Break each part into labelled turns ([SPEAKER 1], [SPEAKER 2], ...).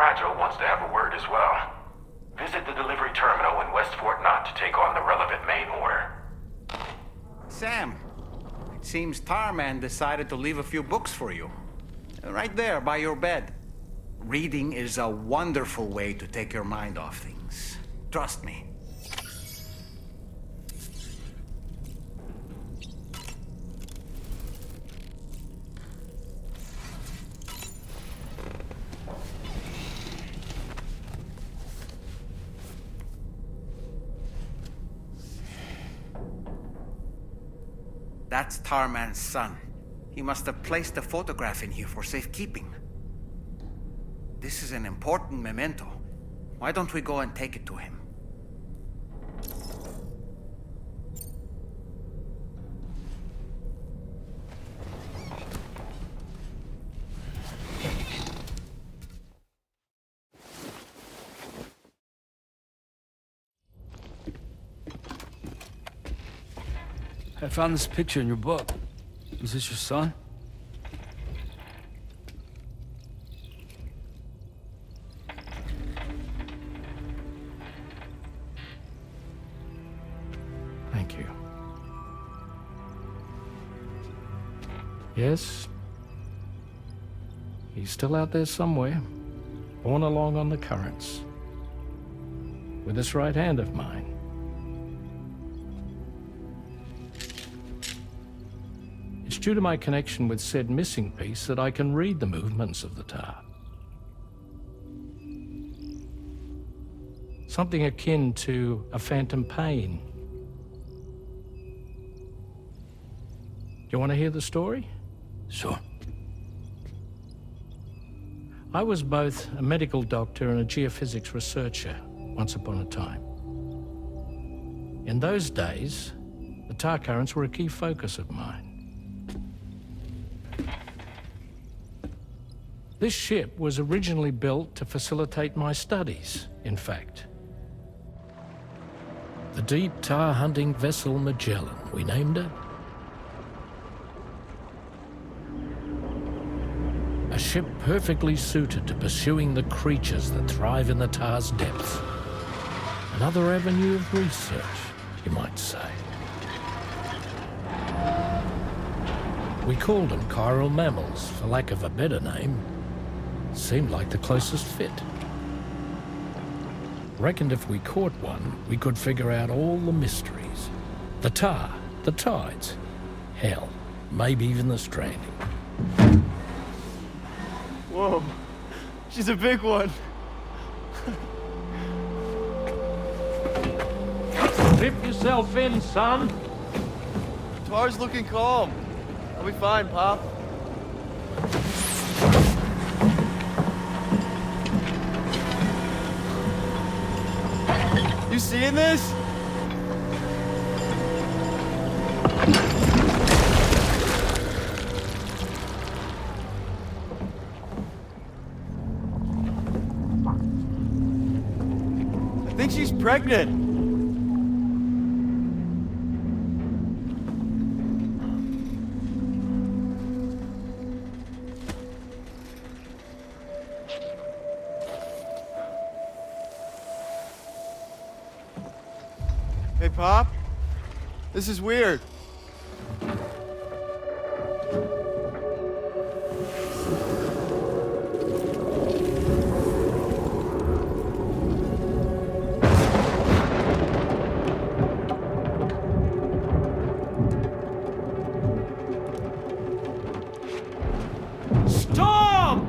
[SPEAKER 1] Fragile wants to have a word as well. Visit the delivery terminal in West Fort Knott to take on the relevant main order.
[SPEAKER 2] Sam, it seems Tarman decided to leave a few books for you. Right there, by your bed. Reading is a wonderful way to take your mind off things. Trust me. That's Tarman's son. He must have placed a photograph in here for safekeeping. This is an important memento. Why don't we go and take it to him?
[SPEAKER 3] I found this picture in your book. Is this your son?
[SPEAKER 4] Thank you. Yes. He's still out there somewhere, borne along on the currents. With this right hand of mine. It's due to my connection with said missing piece that I can read the movements of the tar. Something akin to a phantom pain. You want to hear the story?
[SPEAKER 3] Sure.
[SPEAKER 4] I was both a medical doctor and a geophysics researcher once upon a time. In those days, the tar currents were a key focus of mine. This ship was originally built to facilitate my studies, in fact. The deep tar hunting vessel Magellan, we named it. A ship perfectly suited to pursuing the creatures that thrive in the tar's depths. Another avenue of research, you might say. We called them chiral mammals, for lack of a better name. Seemed like the closest fit. Reckoned if we caught one, we could figure out all the mysteries. The tar, the tides, hell, maybe even the stranding.
[SPEAKER 5] Whoa, she's a big one.
[SPEAKER 4] Dip yourself in, son.
[SPEAKER 5] Tar's looking calm. I'll be fine, Pop. You seeing this? I think she's pregnant. Hey, Pop. This is weird.
[SPEAKER 4] Storm!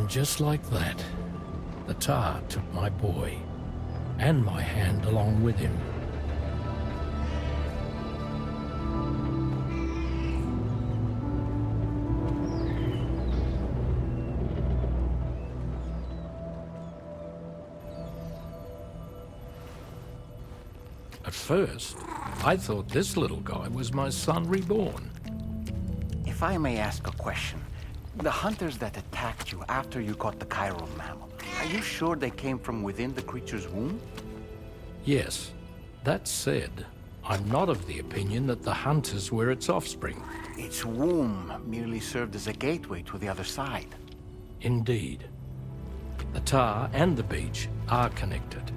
[SPEAKER 4] And just like that, the tar took my boy, and my hand along with him. At first, I thought this little guy was my son reborn.
[SPEAKER 2] If I may ask a question, the hunters that attacked you after you caught the chiral mammal, are you sure they came from within the creature's womb?
[SPEAKER 4] Yes. That said, I'm not of the opinion that the hunters were its offspring.
[SPEAKER 2] Its womb merely served as a gateway to the other side.
[SPEAKER 4] Indeed. The tar and the beach are connected.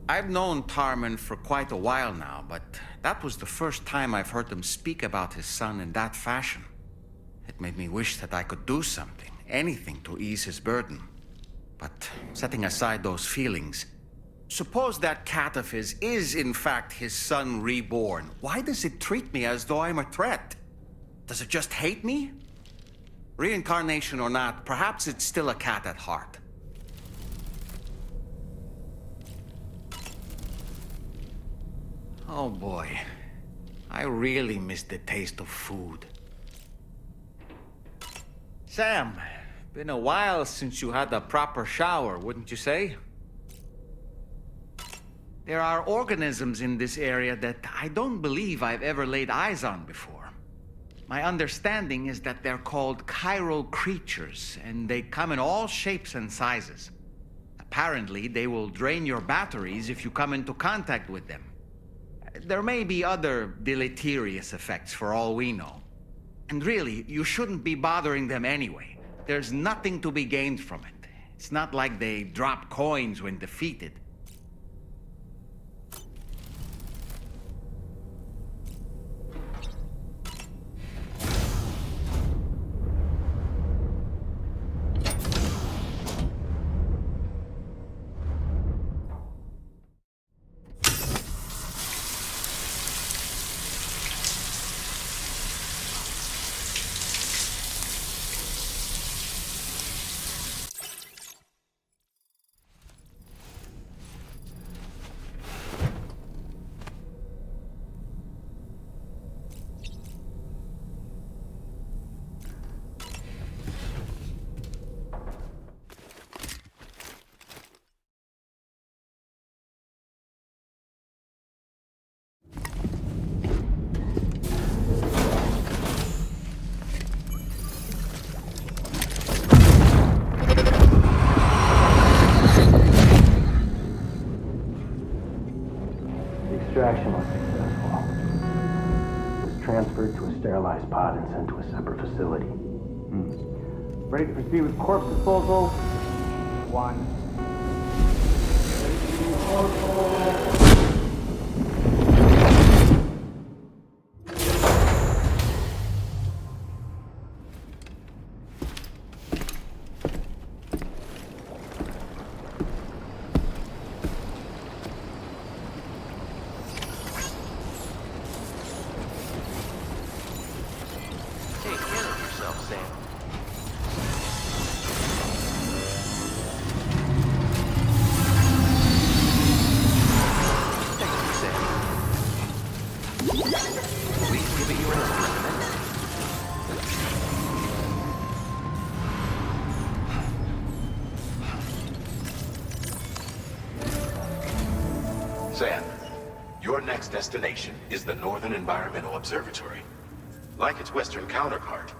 [SPEAKER 2] I've known Tarman for quite a while now, but that was the first time I've heard him speak about his son in that fashion. It made me wish that I could do something, anything to ease his burden. But setting aside those feelings, suppose that cat of his is in fact his son reborn. Why does it treat me as though I'm a threat? Does it just hate me? Reincarnation or not, perhaps it's still a cat at heart. Oh boy, I really miss the taste of food. Sam, been a while since you had a proper shower, wouldn't you say? There are organisms in this area that I don't believe I've ever laid eyes on before. My understanding is that they're called chiral creatures, and they come in all shapes and sizes. Apparently, they will drain your batteries if you come into contact with them. There may be other deleterious effects for all we know. And really, you shouldn't be bothering them anyway. There's nothing to be gained from it. It's not like they drop coins when defeated.
[SPEAKER 6] Extraction was successful. It was transferred to a sterilized pod and sent to a separate facility.
[SPEAKER 7] Ready to proceed with corpse disposal? 1.
[SPEAKER 1] Sam, your next destination is the Northern Environmental Observatory. Like its Western counterpart,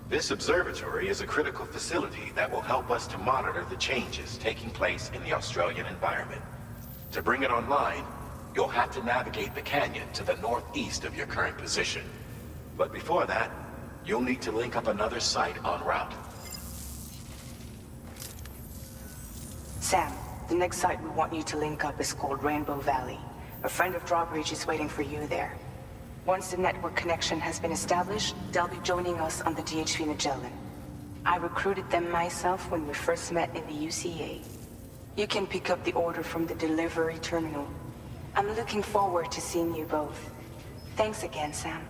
[SPEAKER 1] this observatory is a critical facility that will help us to monitor the changes taking place in the Australian environment. To bring it online, you'll have to navigate the canyon to the northeast of your current position. But before that, you'll need to link up another site en route.
[SPEAKER 8] Sam, the next site we want you to link up is called Rainbow Valley. A friend of Drawbridge is waiting for you there. Once the network connection has been established, they'll be joining us on the DHV Magellan. I recruited them myself when we first met in the UCA. You can pick up the order from the delivery terminal. I'm looking forward to seeing you both. Thanks again, Sam.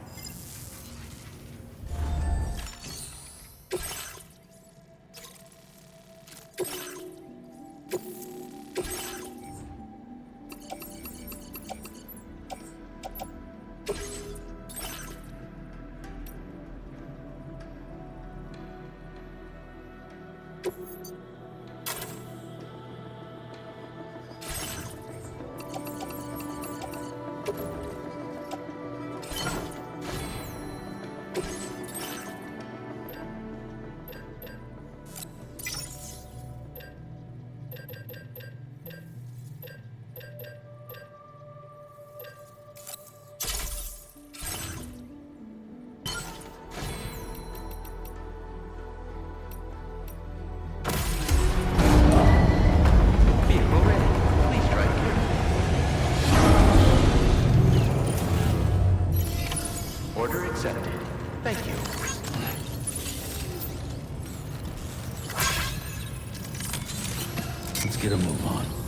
[SPEAKER 2] Order accepted. Thank you.
[SPEAKER 3] Let's get a move on.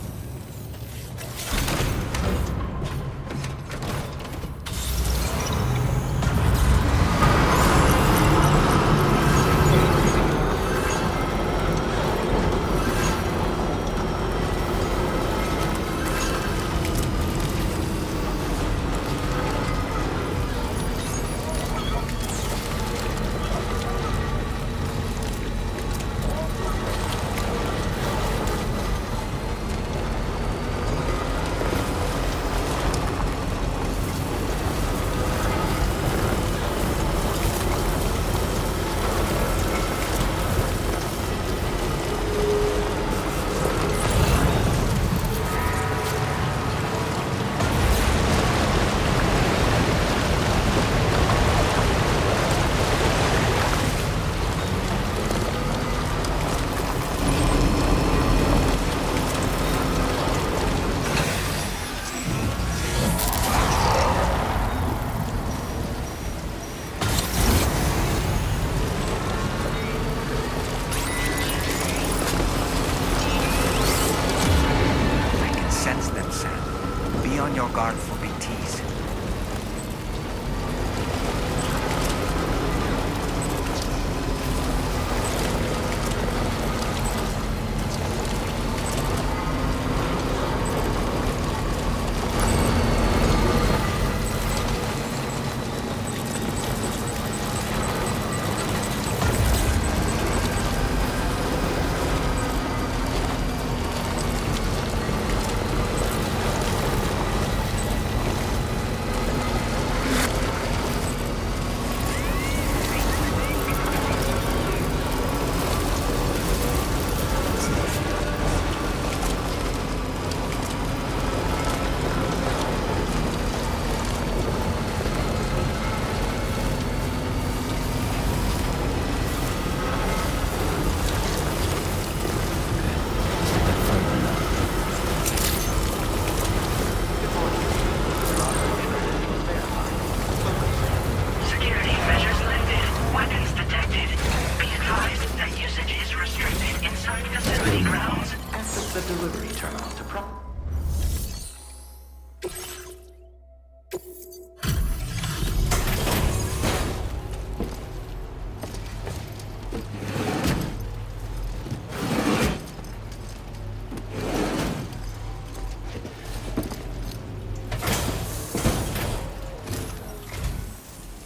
[SPEAKER 2] guard for BTs.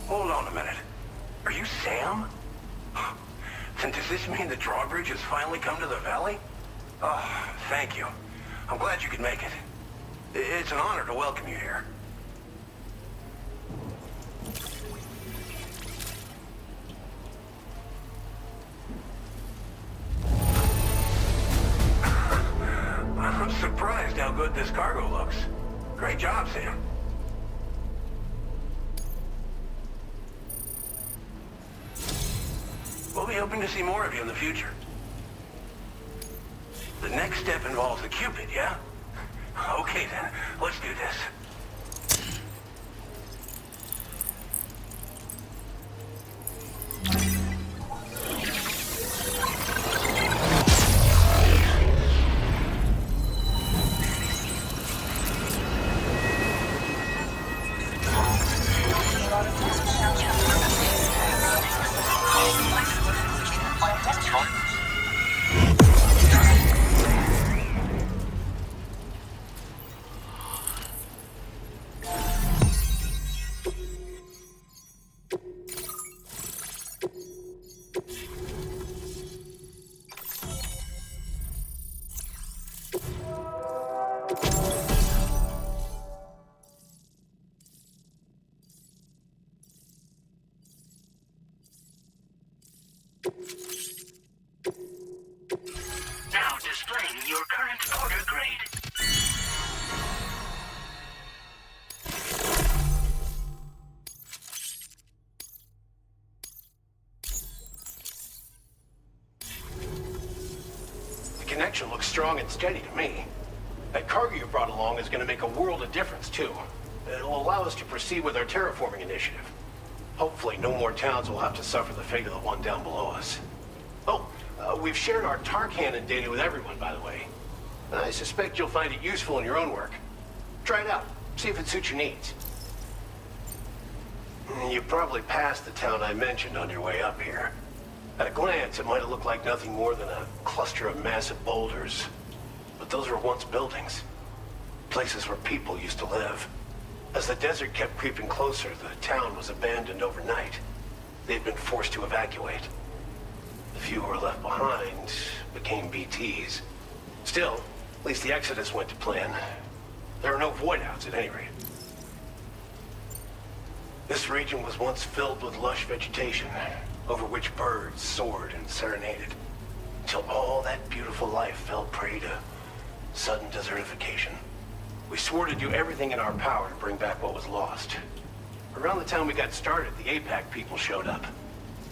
[SPEAKER 1] Hold on a minute. Are you Sam? Then does this mean the drawbridge has finally come to the valley? Oh, thank you. I'm glad you could make it.
[SPEAKER 9] It's an honor to welcome you here. I'm surprised how good this cargo looks. Great job, Sam. We'll be hoping to see more of you in the future. The next step involves the Cupid, yeah? Okay then, let's do this.
[SPEAKER 10] Now displaying your current order grade.
[SPEAKER 11] The connection looks strong and steady to me. That cargo you brought along is going to make a world of difference, too. It'll allow us to proceed with our terraforming initiative. Hopefully, no more towns will have to suffer the fate of the one down below us. Oh, we've shared our tar cannon data with everyone, by the way. I suspect you'll find it useful in your own work. Try it out. See if it suits your needs. You probably passed the town I mentioned on your way up here. At a glance, it might have looked like nothing more than a cluster of massive boulders. But those were once buildings. Places where people used to live. As the desert kept creeping closer, the town was abandoned overnight. They'd been forced to evacuate. The few who were left behind became BTs. Still, at least the exodus went to plan. There are no void-outs at any rate. This region was once filled with lush vegetation, over which birds soared and serenaded, until all that beautiful life fell prey to sudden desertification. We swore to do everything in our power to bring back what was lost. Around the time we got started, the APAC people showed up.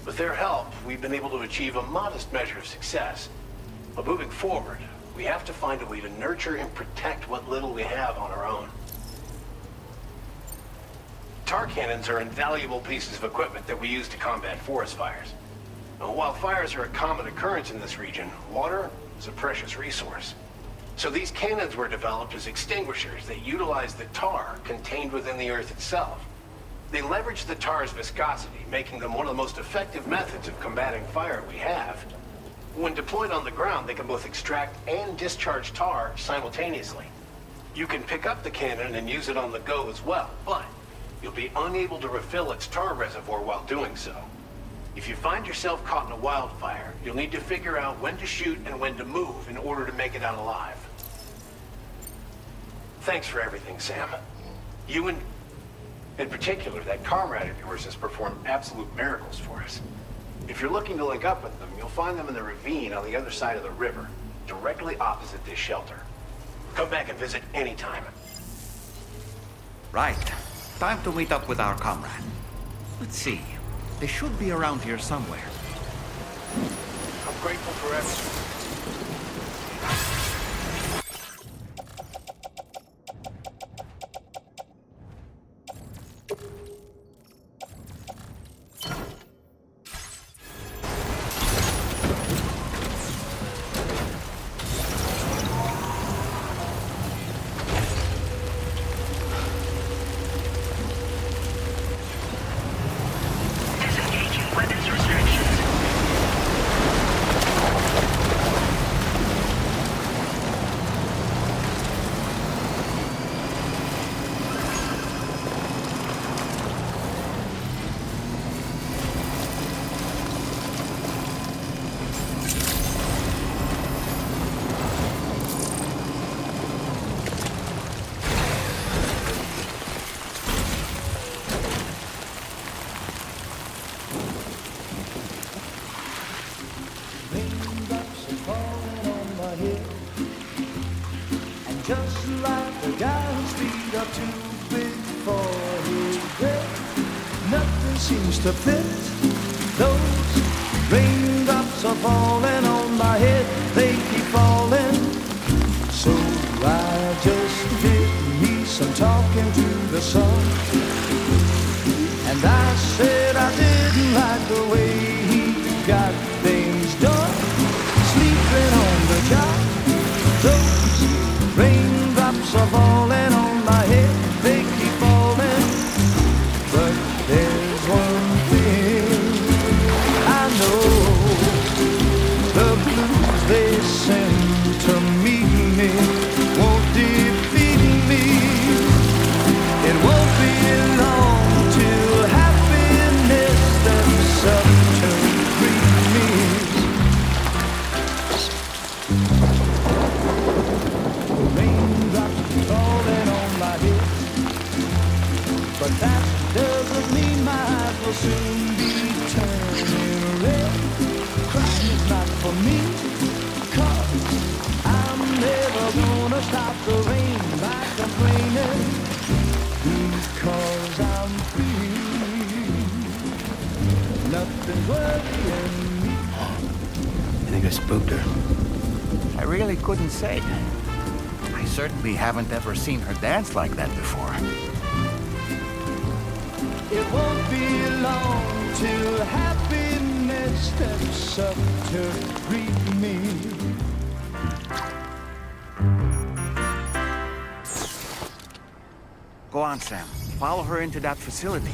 [SPEAKER 11] With their help, we've been able to achieve a modest measure of success. But moving forward, we have to find a way to nurture and protect what little we have on our own. Tar cannons are invaluable pieces of equipment that we use to combat forest fires. Now, while fires are a common occurrence in this region, water is a precious resource. So these cannons were developed as extinguishers that utilize the tar contained within the earth itself. They leverage the tar's viscosity, making them one of the most effective methods of combating fire we have. When deployed on the ground, they can both extract and discharge tar simultaneously. You can pick up the cannon and use it on the go as well, but you'll be unable to refill its tar reservoir while doing so. If you find yourself caught in a wildfire, you'll need to figure out when to shoot and when to move in order to make it out alive. Thanks for everything, Sam. You and, in particular, that comrade of yours has performed absolute miracles for us. If you're looking to link up with them, you'll find them in the ravine on the other side of the river, directly opposite this shelter. Come back and visit anytime.
[SPEAKER 2] Right. Time to meet up with our comrade. Let's see. They should be around here somewhere.
[SPEAKER 11] I'm grateful for everything.
[SPEAKER 12] just like the guy whose feet are too big for his bed. Nothing seems to fit. Those raindrops are falling on my head, they keep falling. So I just did me some talking to the sun. And I said I didn't like the way he got things done. Sleeping on the job, those raindrops are falling on my head, they keep falling. But there's one thing I know, the blues they send to meet me won't defeat me. It won't be long till happiness steps up to greet me. Raindrops falling on my head, but that doesn't mean my eyes will soon be turning red. Crying is not for me, 'cause I'm never gonna stop the rain by complaining, because I'm free. Nothing's worrying me.
[SPEAKER 2] You think I spooked her? I really couldn't say. I certainly haven't ever seen her dance like that before.
[SPEAKER 12] It won't be long till happiness steps up to greet me.
[SPEAKER 2] Go on, Sam. Follow her into that facility.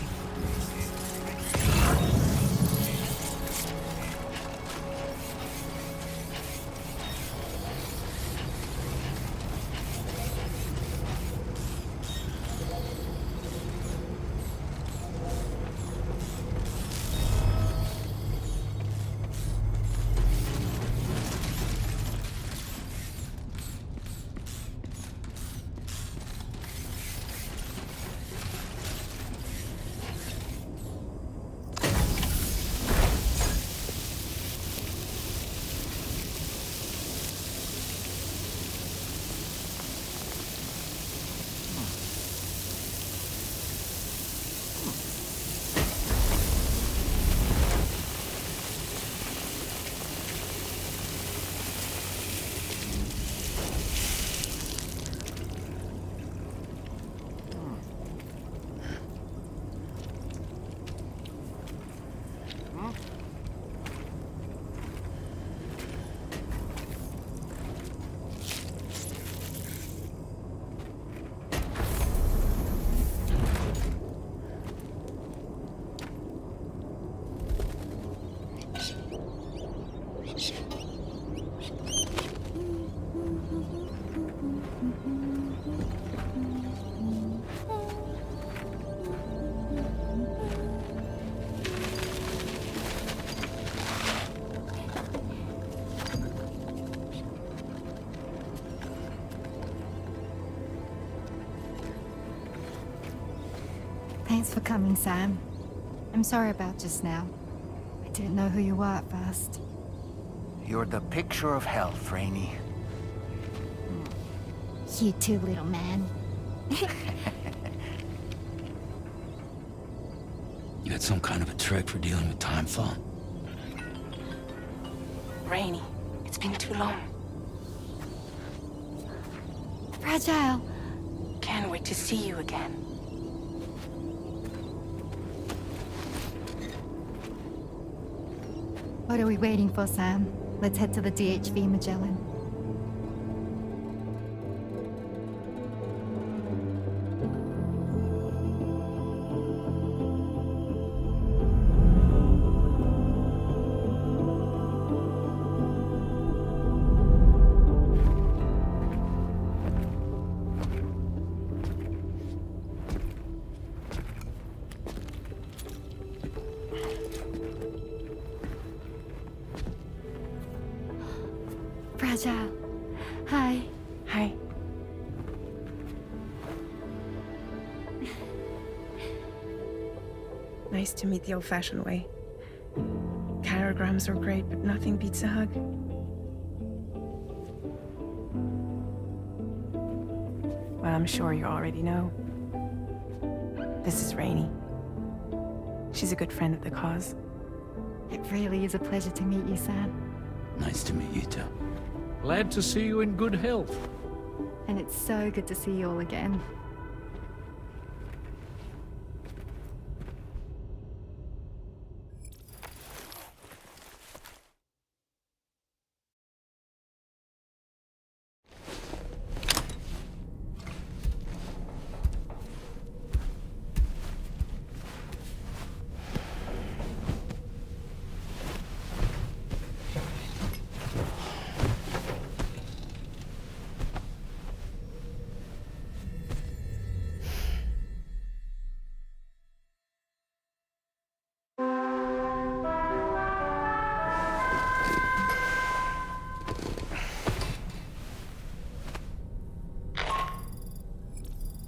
[SPEAKER 13] Thanks for coming, Sam. I'm sorry about just now. I didn't know who you were at first.
[SPEAKER 2] You're the picture of health, Rainey.
[SPEAKER 13] You too, little man.
[SPEAKER 3] You got some kind of a trick for dealing with time fall?
[SPEAKER 8] Rainey, it's been too long.
[SPEAKER 13] Fragile.
[SPEAKER 8] Can't wait to see you again.
[SPEAKER 13] What are we waiting for, Sam? Let's head to the DHV Magellan. Fragile. Hi.
[SPEAKER 8] Hi.
[SPEAKER 14] Nice to meet the old-fashioned way. Carograms are great, but nothing beats a hug. Well, I'm sure you already know. This is Rainey. She's a good friend of the cause.
[SPEAKER 13] It really is a pleasure to meet you, Sam.
[SPEAKER 3] Nice to meet you too.
[SPEAKER 4] Glad to see you in good health.
[SPEAKER 13] And it's so good to see you all again.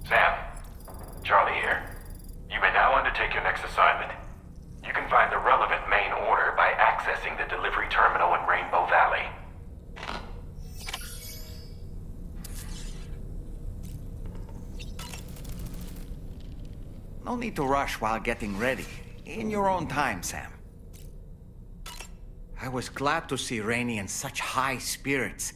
[SPEAKER 1] Sam, Charlie here. You may now undertake your next assignment. You can find the relevant main order by accessing the delivery terminal in Rainbow Valley.
[SPEAKER 2] No need to rush while getting ready. In your own time, Sam. I was glad to see Rainey in such high spirits.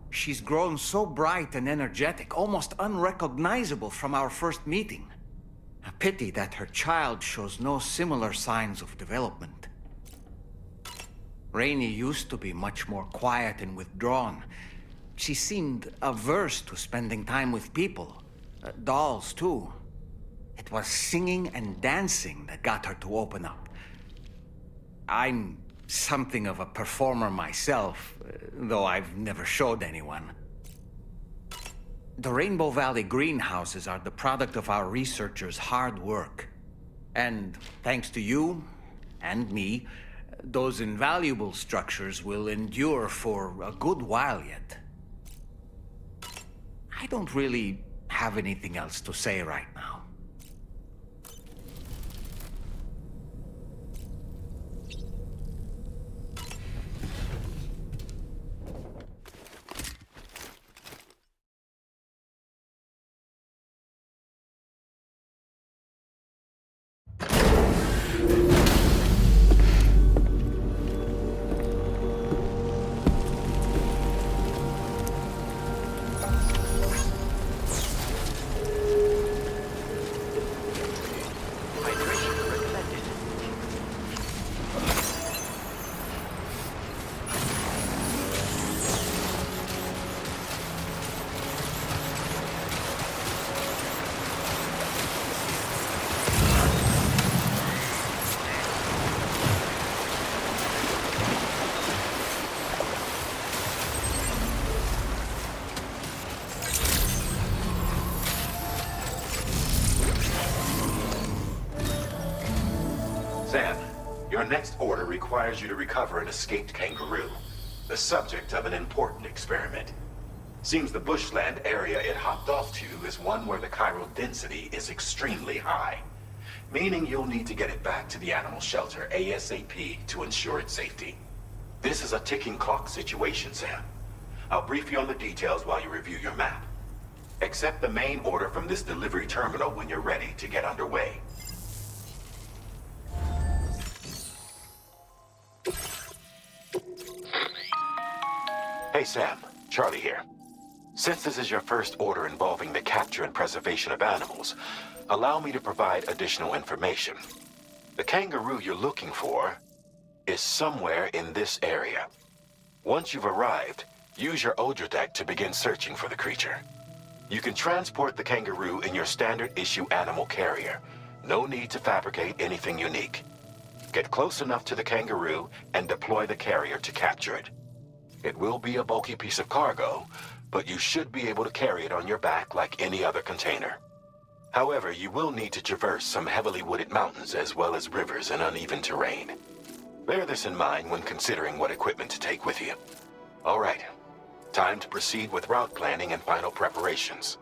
[SPEAKER 2] She's grown so bright and energetic, almost unrecognizable from our first meeting. A pity that her child shows no similar signs of development. Rainey used to be much more quiet and withdrawn. She seemed averse to spending time with people. Dolls, too. It was singing and dancing that got her to open up. I'm something of a performer myself, though I've never showed anyone. The Rainbow Valley greenhouses are the product of our researchers' hard work. And thanks to you and me, those invaluable structures will endure for a good while yet. I don't really have anything else to say right now.
[SPEAKER 1] Sam, your next order requires you to recover an escaped kangaroo, the subject of an important experiment. Seems the bushland area it hopped off to is one where the chiral density is extremely high, meaning you'll need to get it back to the animal shelter ASAP to ensure its safety. This is a ticking clock situation, Sam. I'll brief you on the details while you review your map. Accept the main order from this delivery terminal when you're ready to get underway. Hey Sam, Charlie here. Since this is your first order involving the capture and preservation of animals, allow me to provide additional information. The kangaroo you're looking for is somewhere in this area. Once you've arrived, use your Odradek to begin searching for the creature. You can transport the kangaroo in your standard issue animal carrier. No need to fabricate anything unique. Get close enough to the kangaroo and deploy the carrier to capture it. It will be a bulky piece of cargo, but you should be able to carry it on your back like any other container. However, you will need to traverse some heavily wooded mountains as well as rivers and uneven terrain. Bear this in mind when considering what equipment to take with you. All right, time to proceed with route planning and final preparations.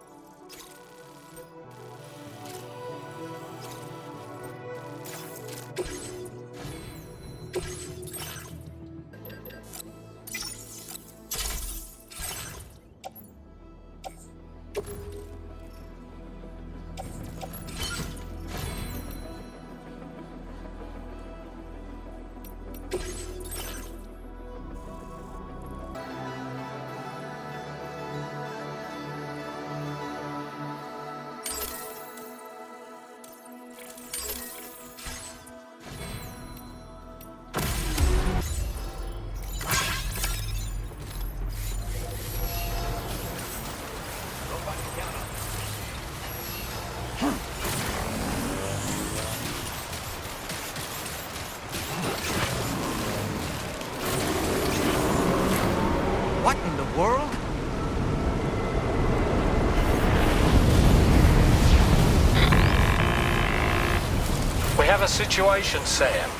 [SPEAKER 4] the situation, Sam.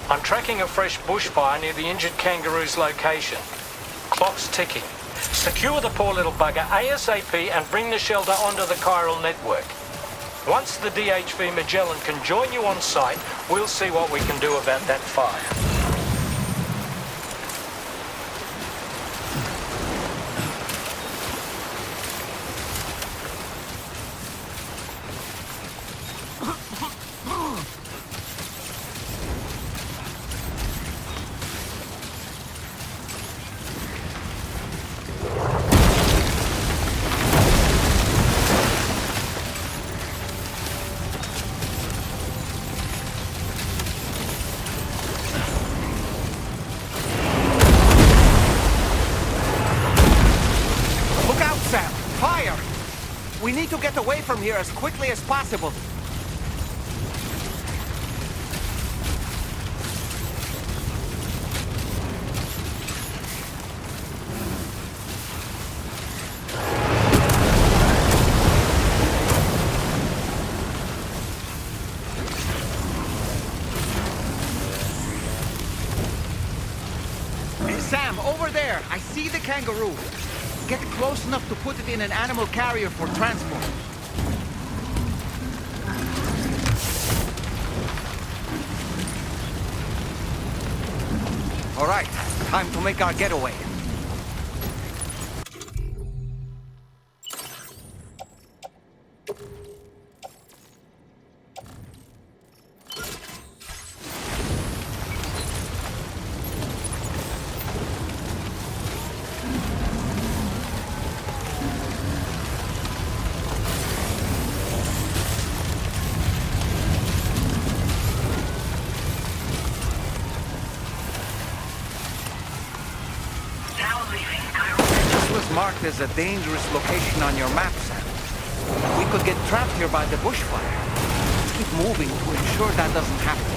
[SPEAKER 4] I'm tracking a fresh bushfire near the injured kangaroo's location. Clock's ticking. Secure the poor little bugger ASAP and bring the shelter onto the chiral network. Once the DHV Magellan can join you on site, we'll see what we can do about that fire.
[SPEAKER 2] We need to get away from here as quickly as possible. Hey, Sam, over there! I see the kangaroo! Get close enough to put it in an animal carrier for transport. All right, time to make our getaway. Marked as a dangerous location on your map, Sam. We could get trapped here by the bushfire. Let's keep moving to ensure that doesn't happen.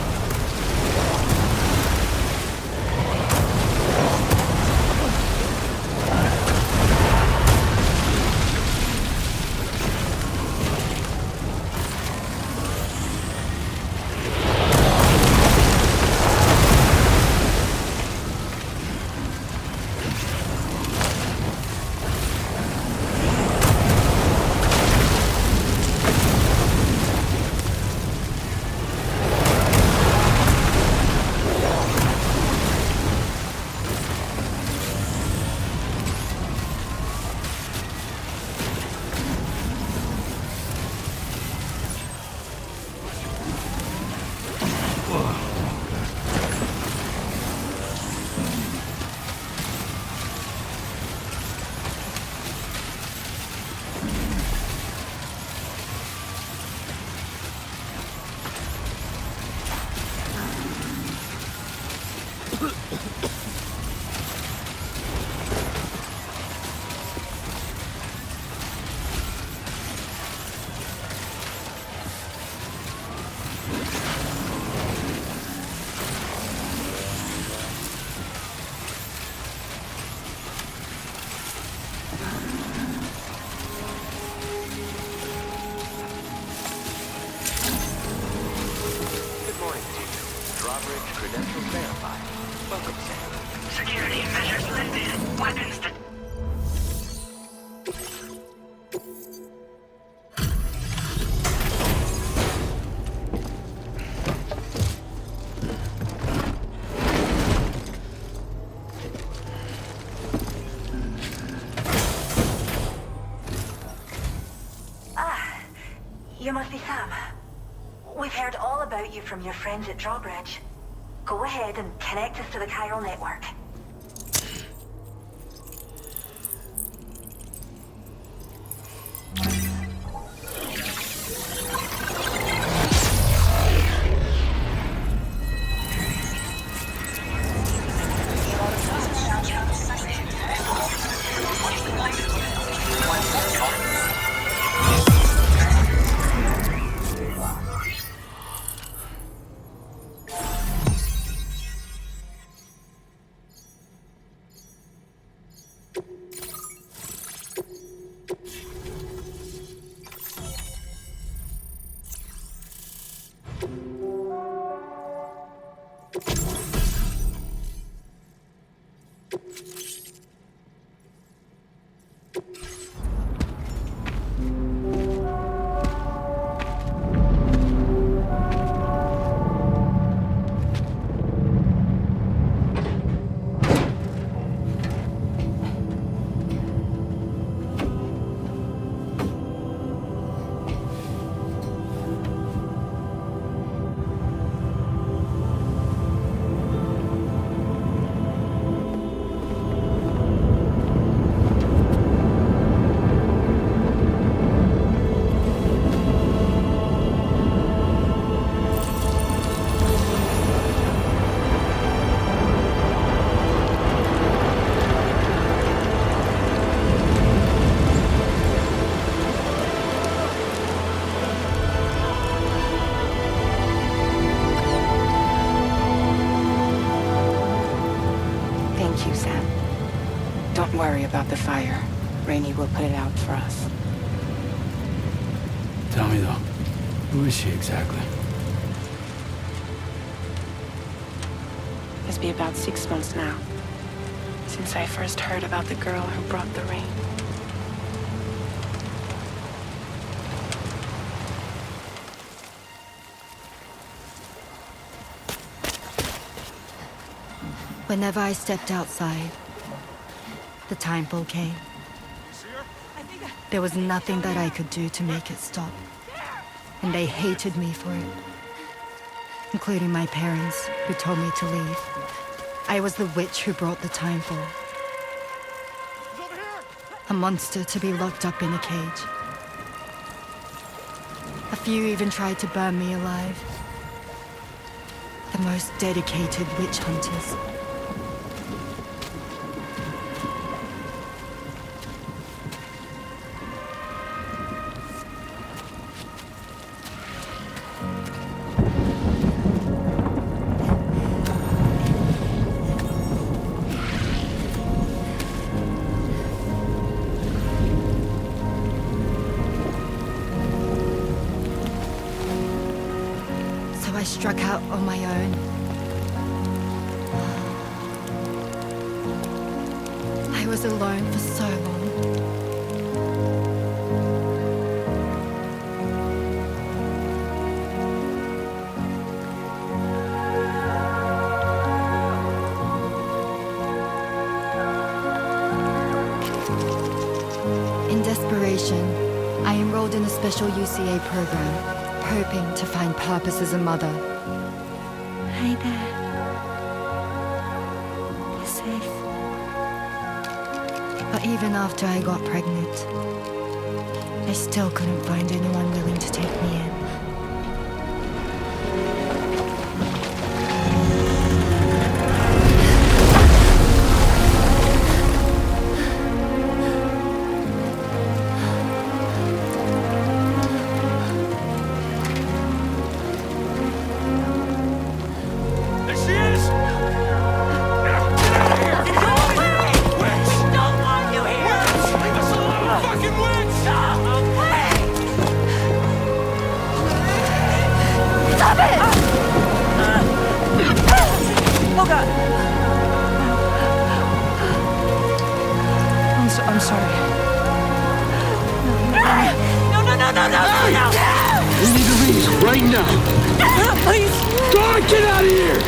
[SPEAKER 10] Security measures lifted. Weapons to...
[SPEAKER 15] You must be Sam. We've heard all about you from your friends at Drawbridge. Go ahead and connect us to the chiral network.
[SPEAKER 8] worry about the fire. Rainey will put it out for us.
[SPEAKER 3] Tell me though, who is she exactly?
[SPEAKER 14] It's been about 6 months now, since I first heard about the girl who brought the rain.
[SPEAKER 13] Whenever I stepped outside, the timefall came. There was nothing that I could do to make it stop. And they hated me for it. Including my parents, who told me to leave. I was the witch who brought the timefall. A monster to be locked up in a cage. A few even tried to burn me alive. The most dedicated witch hunters. I struck out on my own. I was alone for so long. In desperation, I enrolled in a special UCA program. Hoping to find purpose as a mother.
[SPEAKER 14] Hi there. You're safe.
[SPEAKER 13] But even after I got pregnant, I still couldn't find anyone willing to take me in.
[SPEAKER 14] I'm sorry.
[SPEAKER 12] No. We need to leave right now.
[SPEAKER 14] Please.
[SPEAKER 12] God, get out of here!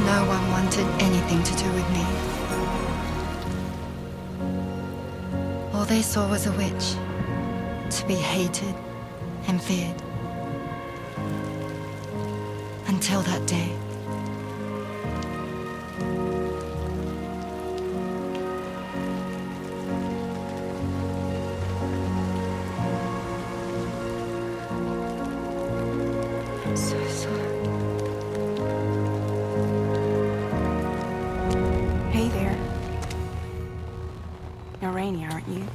[SPEAKER 13] No one wanted anything to do with me. All they saw was a witch, to be hated and feared. Until that day. I'm so sorry.
[SPEAKER 14] Hey there. You're Rainey, aren't you?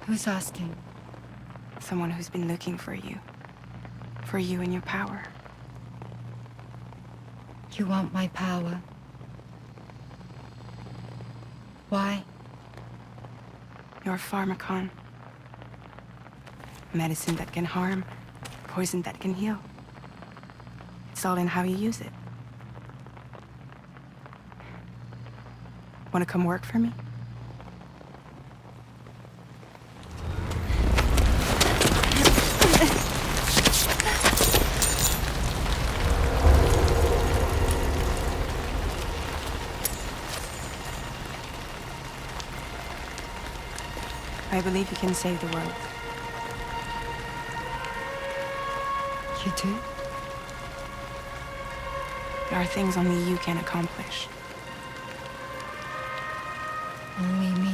[SPEAKER 13] Who's asking?
[SPEAKER 14] Someone who's been looking for you. For you and your power.
[SPEAKER 13] You want my power? Why?
[SPEAKER 14] You're a pharmacon. Medicine that can harm, poison that can heal. It's all in how you use it. Want to come work for me? I believe you can save the world.
[SPEAKER 13] You do?
[SPEAKER 14] There are things only you can accomplish.
[SPEAKER 13] Only me.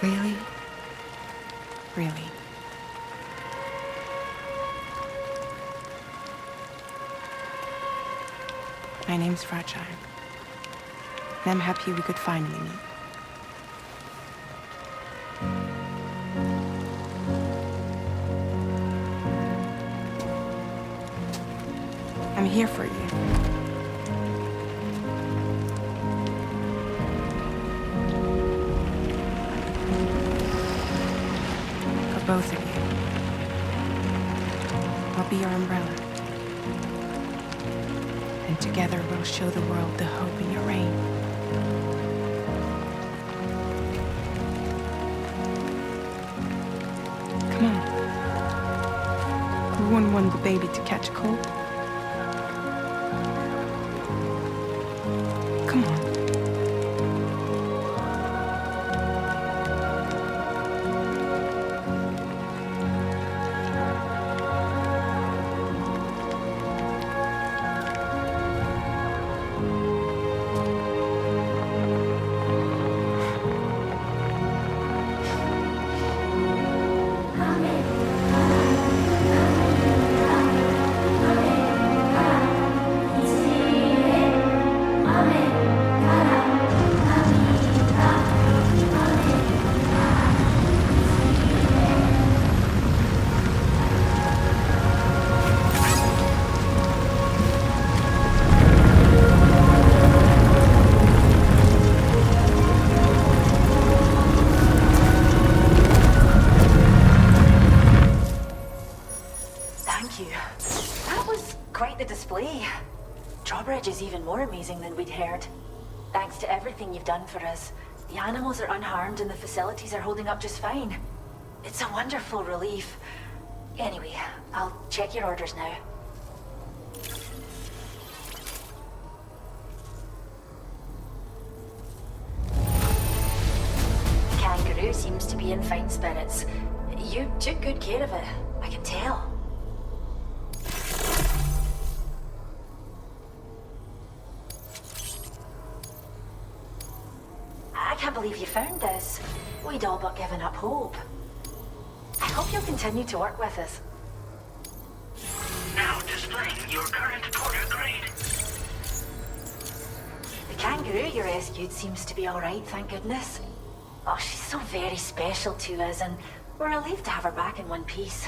[SPEAKER 13] Really?
[SPEAKER 14] Really. My name's Fragile. And I'm happy we could finally meet. I'm here for you. For both of you. I'll be your umbrella. And together we'll show the world the hope in your reign. Come on. Who wouldn't want the baby to catch a cold? Come on.
[SPEAKER 15] Is even more amazing than we'd heard. Thanks to everything you've done for us, the animals are unharmed and the facilities are holding up just fine. It's a wonderful relief. Anyway, I'll check your orders now. The kangaroo seems to be in fine spirits. You took good care of it, I can tell. I can't believe you found this. We'd all but given up hope. I hope you'll continue to work with us.
[SPEAKER 10] Now displaying your current porter grade.
[SPEAKER 15] The kangaroo you rescued seems to be alright, thank goodness. Oh, she's so very special to us, and we're relieved to have her back in one piece.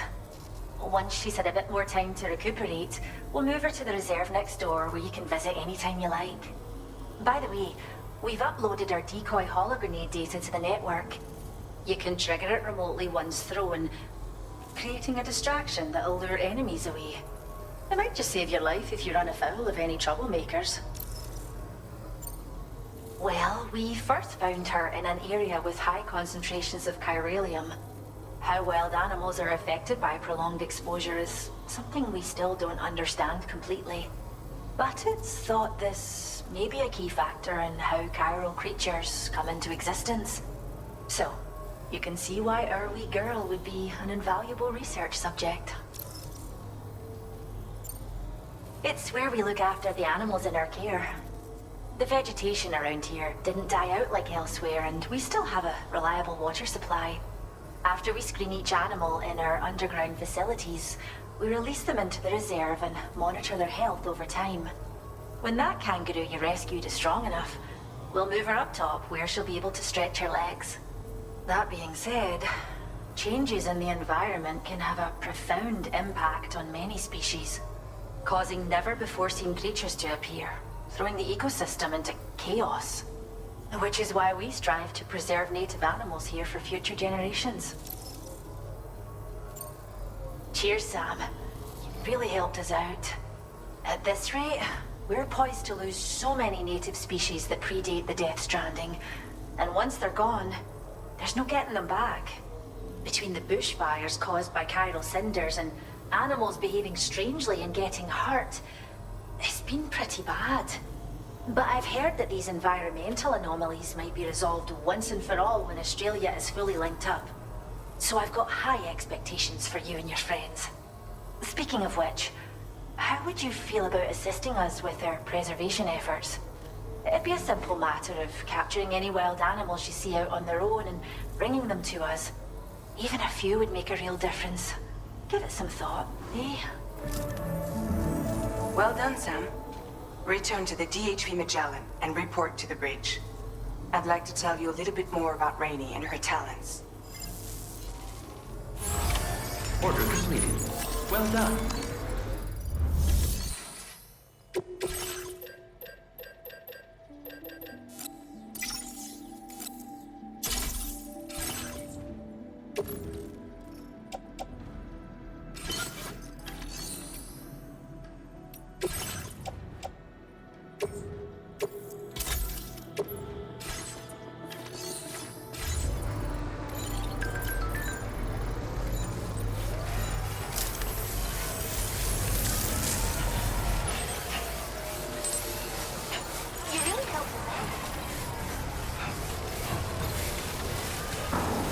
[SPEAKER 15] Once she's had a bit more time to recuperate, we'll move her to the reserve next door where you can visit anytime you like. By the way, we've uploaded our decoy hologrenade data to the network. You can trigger it remotely once thrown, creating a distraction that'll lure enemies away. It might just save your life if you run afoul of any troublemakers. Well, we first found her in an area with high concentrations of chiralium. How wild animals are affected by prolonged exposure is something we still don't understand completely. But it's thought this may be a key factor in how chiral creatures come into existence. So, you can see why our wee girl would be an invaluable research subject. It's where we look after the animals in our care. The vegetation around here didn't die out like elsewhere, and we still have a reliable water supply. After we screen each animal in our underground facilities, we release them into the reserve and monitor their health over time. When that kangaroo you rescued is strong enough, we'll move her up top where she'll be able to stretch her legs. That being said, changes in the environment can have a profound impact on many species, causing never-before-seen creatures to appear, throwing the ecosystem into chaos. Which is why we strive to preserve native animals here for future generations. Cheers, Sam. You really helped us out. At this rate, we're poised to lose so many native species that predate the death stranding. And once they're gone, there's no getting them back. Between the bushfires caused by chiral cinders and animals behaving strangely and getting hurt, it's been pretty bad. But I've heard that these environmental anomalies might be resolved once and for all when Australia is fully linked up. So I've got high expectations for you and your friends. Speaking of which, how would you feel about assisting us with our preservation efforts? It'd be a simple matter of capturing any wild animals you see out on their own and bringing them to us. Even a few would make a real difference. Give it some thought, eh?
[SPEAKER 8] Well done, Sam. Return to the DHV Magellan and report to the bridge. I'd like to tell you a little bit more about Rainey and her talents.
[SPEAKER 6] Order completed. Well done.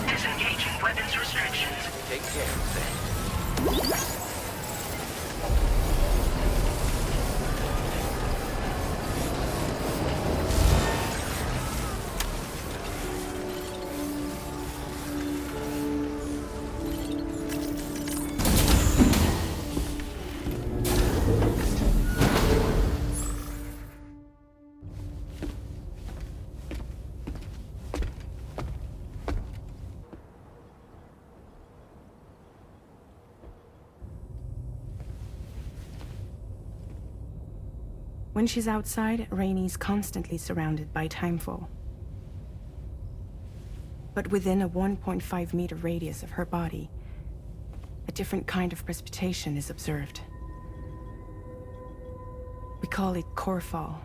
[SPEAKER 10] Disengaging weapons restrictions.
[SPEAKER 6] Take care, Sam.
[SPEAKER 14] When she's outside, Rainey's constantly surrounded by timefall. But within a 1.5-meter radius of her body, a different kind of precipitation is observed. We call it core fall.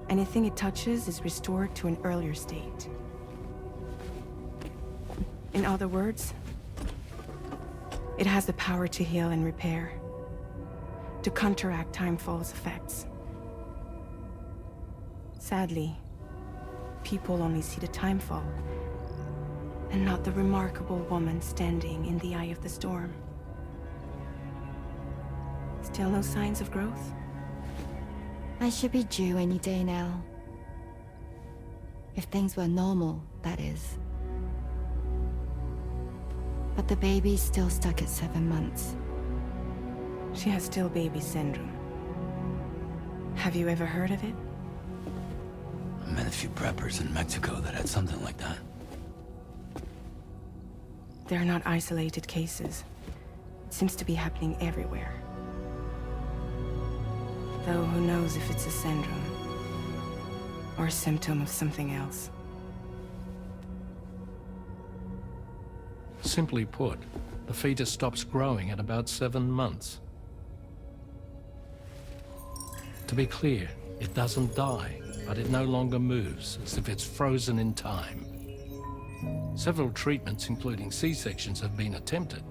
[SPEAKER 14] Anything it touches is restored to an earlier state. In other words, it has the power to heal and repair, to counteract timefall's effects. Sadly, people only see the timefall, and not the remarkable woman standing in the eye of the storm. Still no signs of growth?
[SPEAKER 13] I should be due any day now. If things were normal, that is. But the baby's still stuck at 7 months.
[SPEAKER 14] She has still baby syndrome. Have you ever heard of it?
[SPEAKER 3] I met a few preppers in Mexico that had something like that.
[SPEAKER 14] They're not isolated cases. It seems to be happening everywhere. Though who knows if it's a syndrome or a symptom of something else.
[SPEAKER 4] Simply put, the fetus stops growing at about 7 months. To be clear, it doesn't die, but it no longer moves, as if it's frozen in time. Several treatments, including C-sections, have been attempted.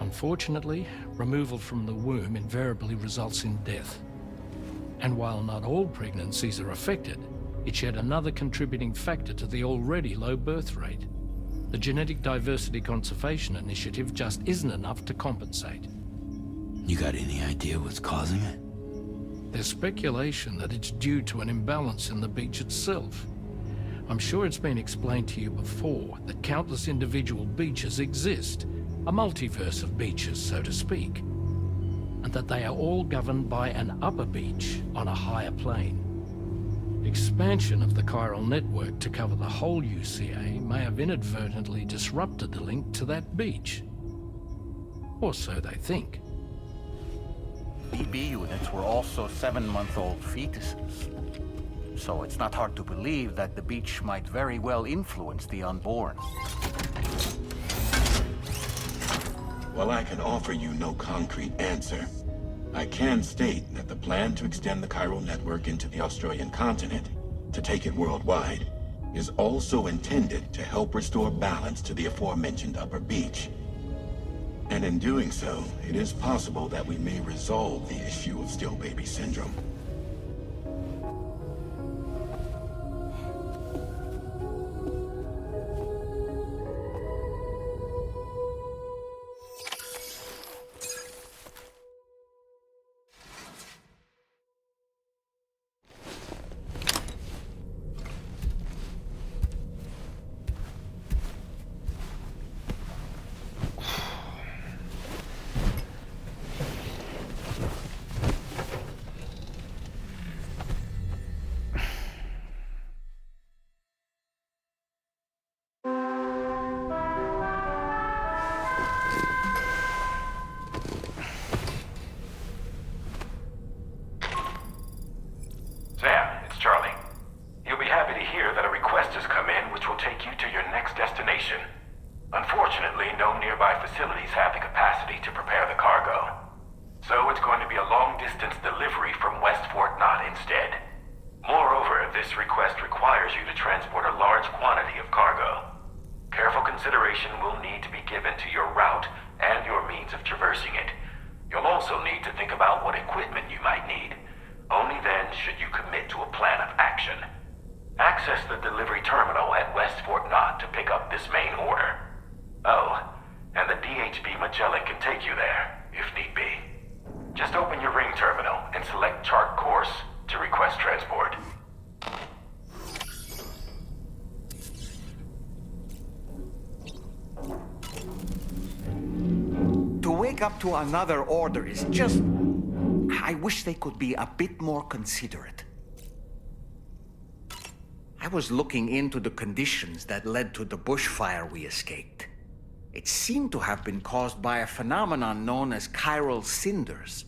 [SPEAKER 4] Unfortunately, removal from the womb invariably results in death. And while not all pregnancies are affected, it's yet another contributing factor to the already low birth rate. The Genetic Diversity Conservation Initiative just isn't enough to compensate.
[SPEAKER 3] You got any idea what's causing it?
[SPEAKER 4] There's speculation that it's due to an imbalance in the beach itself. I'm sure it's been explained to you before that countless individual beaches exist, a multiverse of beaches, so to speak, and that they are all governed by an upper beach on a higher plane. Expansion of the chiral network to cover the whole UCA may have inadvertently disrupted the link to that beach. Or so they think.
[SPEAKER 2] BB units were also 7-month-old fetuses. So it's not hard to believe that the beach might very well influence the unborn.
[SPEAKER 1] While I can offer you no concrete answer, I can state that the plan to extend the chiral network into the Australian continent, to take it worldwide, is also intended to help restore balance to the aforementioned upper beach. And in doing so, it is possible that we may resolve the issue of still baby syndrome. next destination. Unfortunately, no nearby facilities have the capacity to prepare the cargo. So it's going to be a long-distance delivery from West Fort Knot instead. Moreover, this request requires you to transport a large quantity of cargo. Careful consideration will need to be given to your route and your means of traversing it. You'll also need to think about what equipment you might need. Only then should you commit to a plan of action. Access the delivery terminal at West Fort Knot to pick up this main order. Oh, and the DHB Magellan can take you there, if need be. Just open your ring terminal and select chart course to request transport.
[SPEAKER 2] To wake up to another order is just... I wish they could be a bit more considerate. I was looking into the conditions that led to the bushfire we escaped. It seemed to have been caused by a phenomenon known as chiral cinders.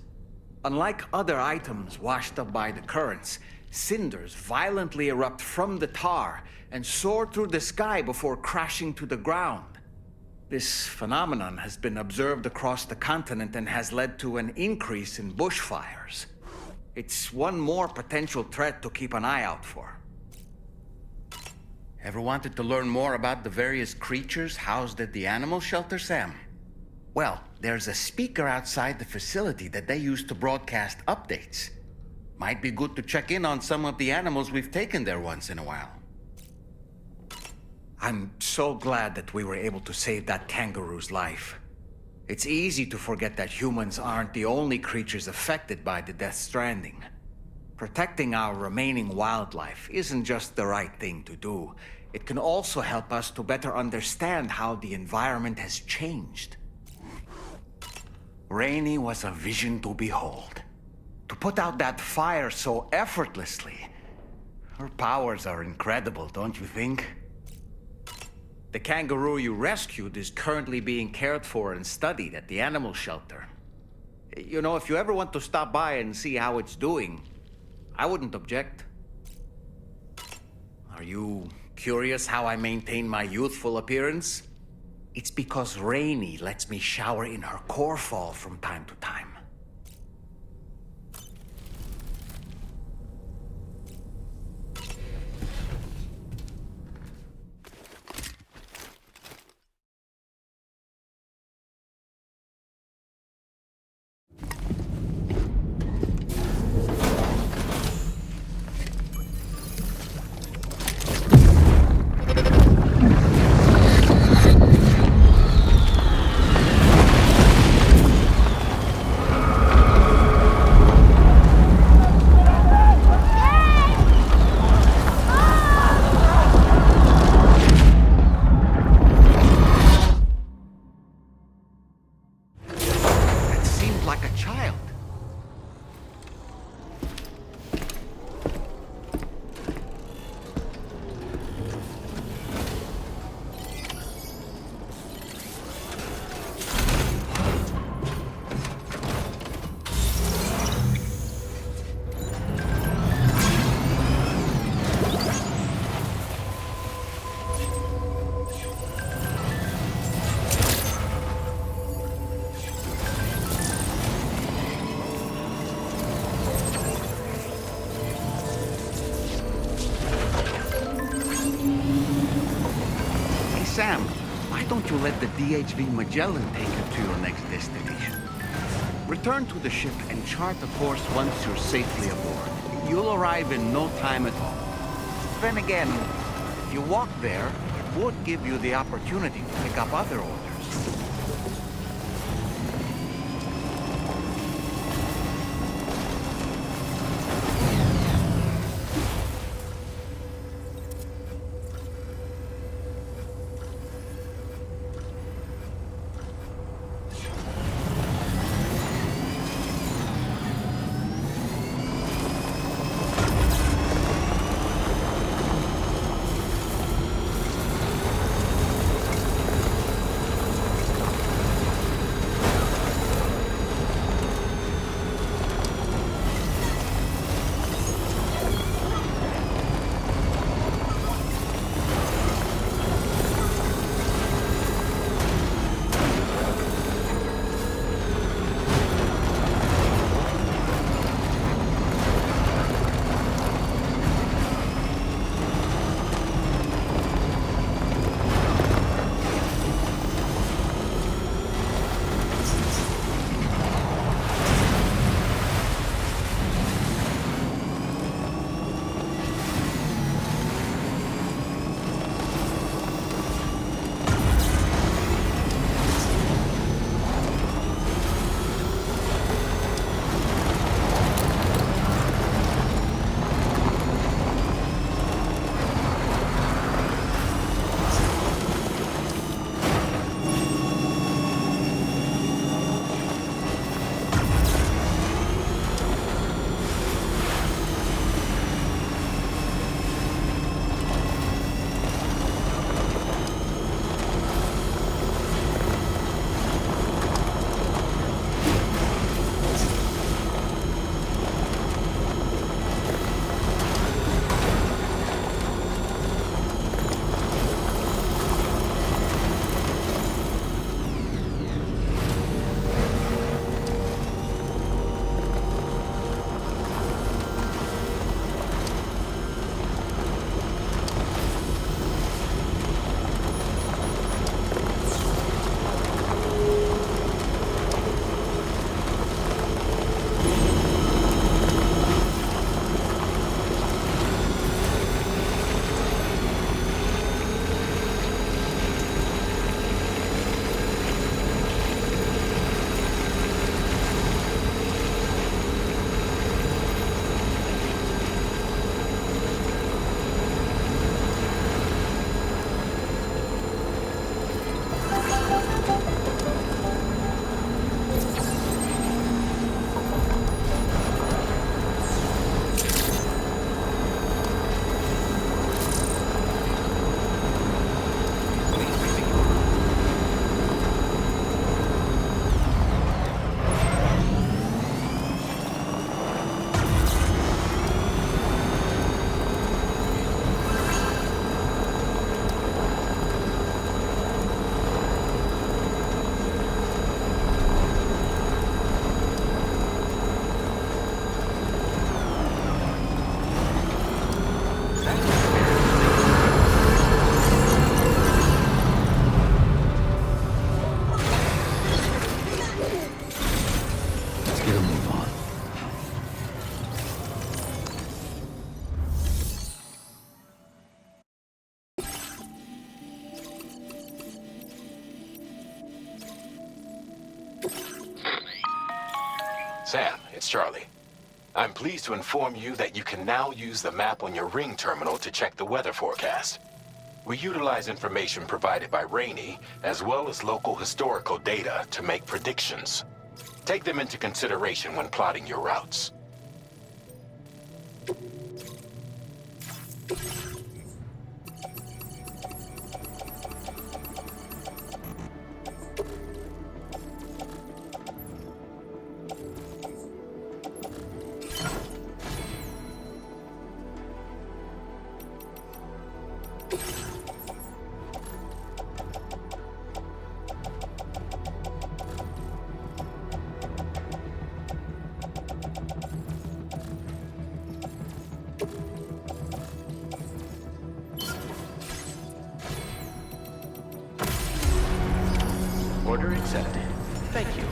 [SPEAKER 2] Unlike other items washed up by the currents, cinders violently erupt from the tar and soar through the sky before crashing to the ground. This phenomenon has been observed across the continent and has led to an increase in bushfires. It's one more potential threat to keep an eye out for. Ever wanted to learn more about the various creatures housed at the animal shelter, Sam? Well, there's a speaker outside the facility that they use to broadcast updates. Might be good to check in on some of the animals we've taken there once in a while. I'm so glad that we were able to save that kangaroo's life. It's easy to forget that humans aren't the only creatures affected by the Death Stranding. Protecting our remaining wildlife isn't just the right thing to do. It can also help us to better understand how the environment has changed. Rainey was a vision to behold. To put out that fire so effortlessly. Her powers are incredible, don't you think? The kangaroo you rescued is currently being cared for and studied at the animal shelter. You know, if you ever want to stop by and see how it's doing, I wouldn't object. Are you curious how I maintain my youthful appearance? It's because Rainey lets me shower in her core fall from time to time. Sam, why don't you let the DHV Magellan take you to your next destination? Return to the ship and chart a course once you're safely aboard. You'll arrive in no time at all. Then again, if you walk there, it would give you the opportunity to pick up other orders.
[SPEAKER 1] Sam, it's Charlie. I'm pleased to inform you that you can now use the map on your Ring terminal to check the weather forecast. We utilize information provided by Rainey, as well as local historical data to make predictions. Take them into consideration when plotting your routes.
[SPEAKER 6] Order accepted. Thank you.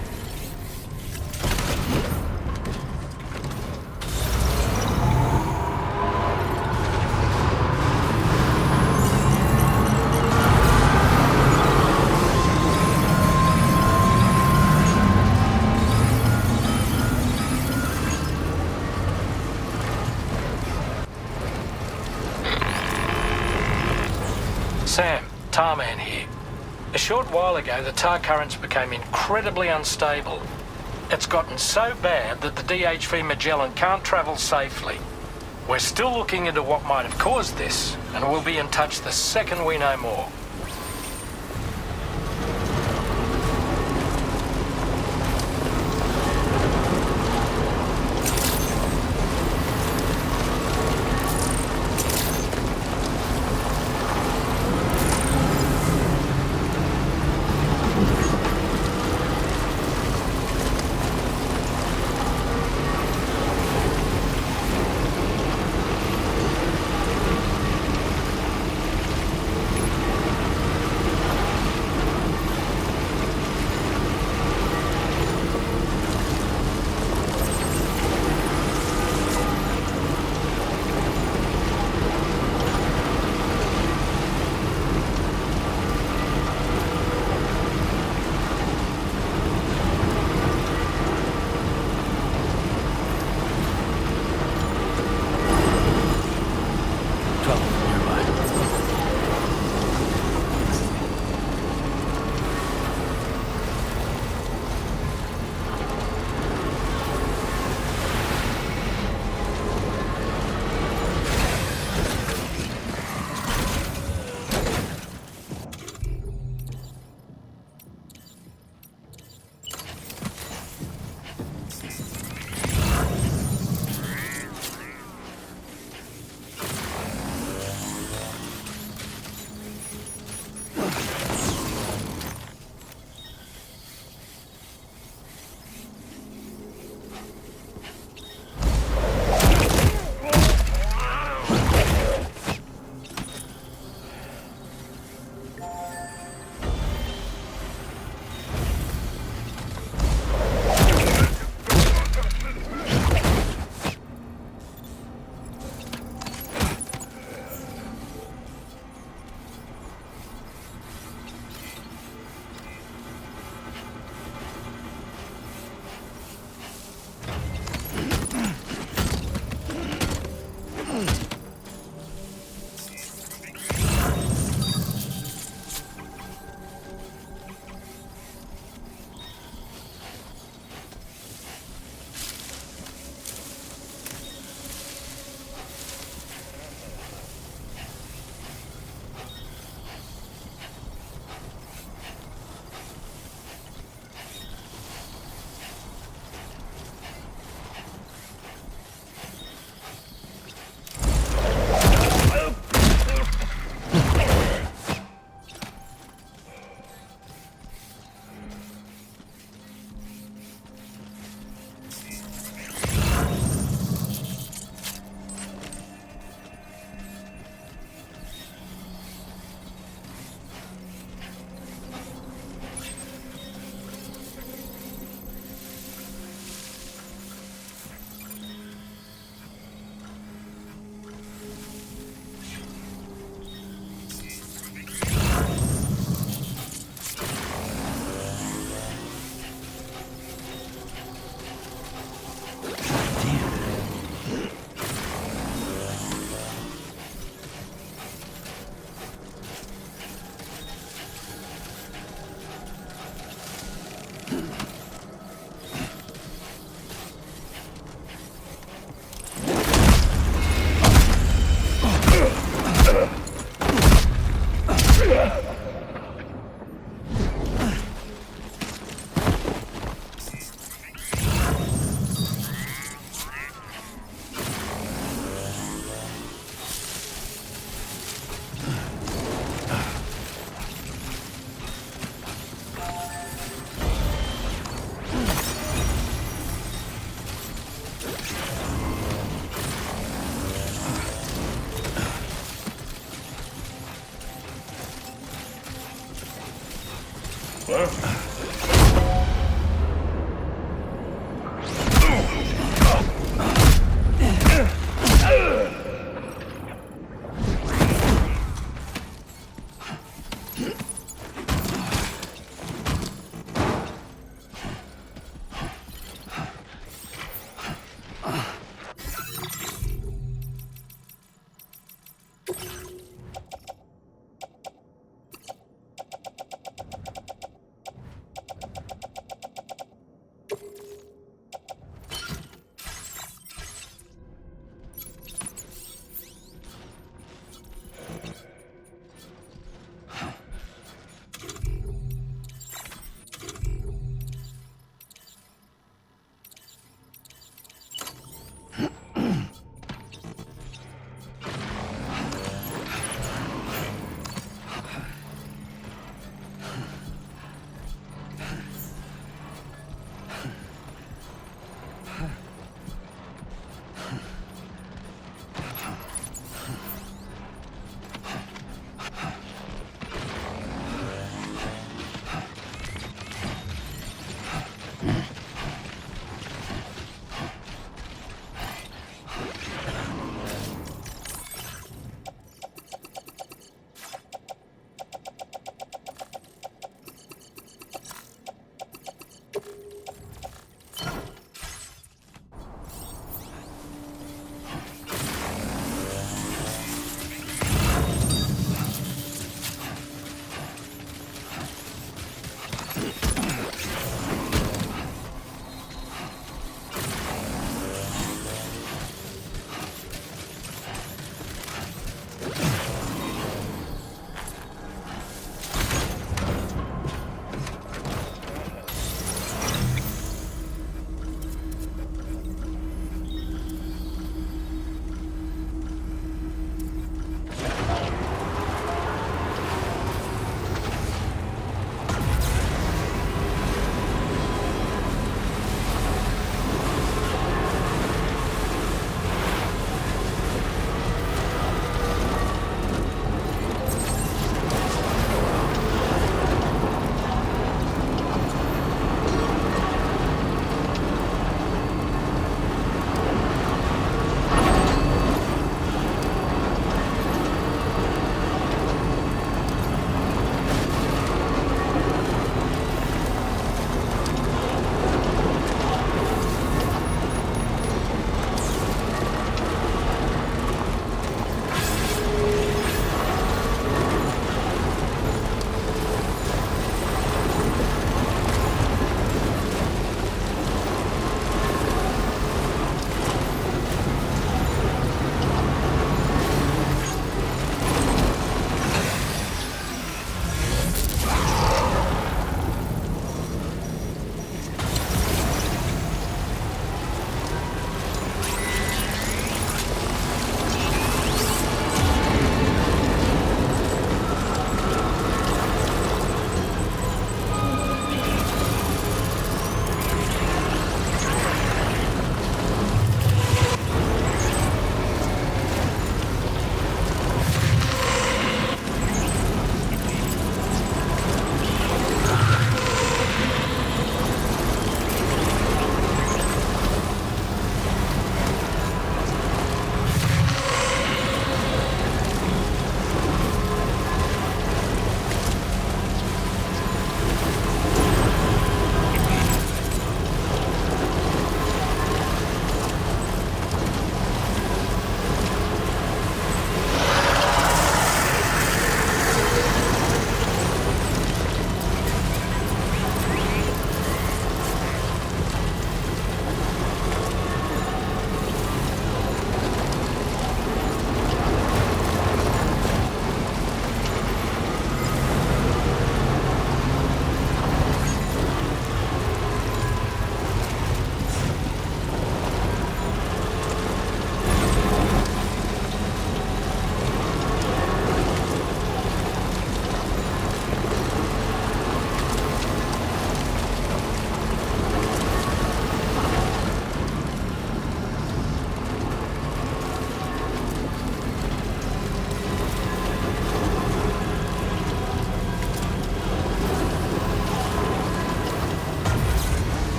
[SPEAKER 4] Sam, Tarman here. A short while ago, the tar currents became incredibly unstable. It's gotten so bad that the DHV Magellan can't travel safely. We're still looking into what might have caused this, and we'll be in touch the second we know more.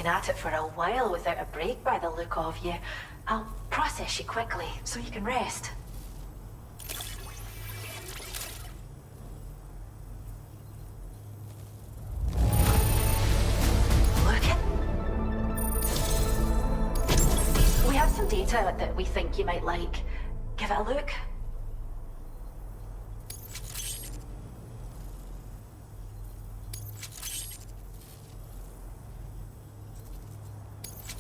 [SPEAKER 15] at it for a while without a break by the look of you. I'll process you quickly so you can rest. We have some data that we think you might like. Give it a look.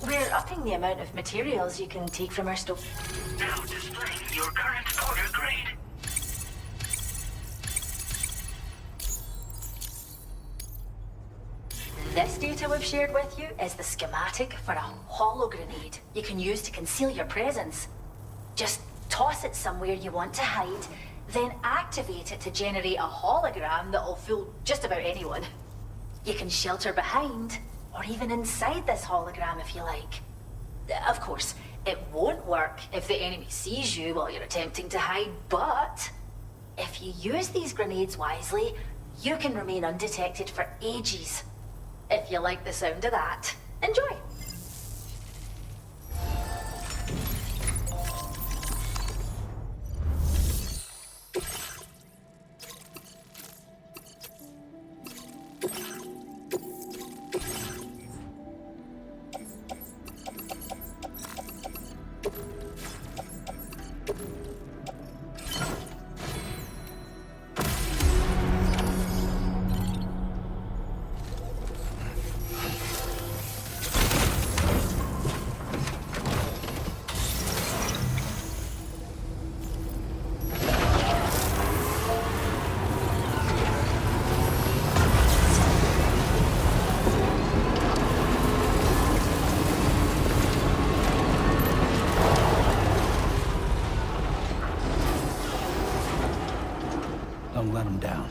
[SPEAKER 15] We're upping the amount of materials you can take from our store.
[SPEAKER 10] Now displaying your current order grade.
[SPEAKER 15] This data we've shared with you is the schematic for a holo grenade you can use to conceal your presence. Just toss it somewhere you want to hide, then activate it to generate a hologram that'll fool just about anyone. You can shelter behind, or even inside this hologram if you like. Of course, it won't work if the enemy sees you while you're attempting to hide, but if you use these grenades wisely, you can remain undetected for ages. If you like the sound of that, enjoy.
[SPEAKER 3] Don't let him down.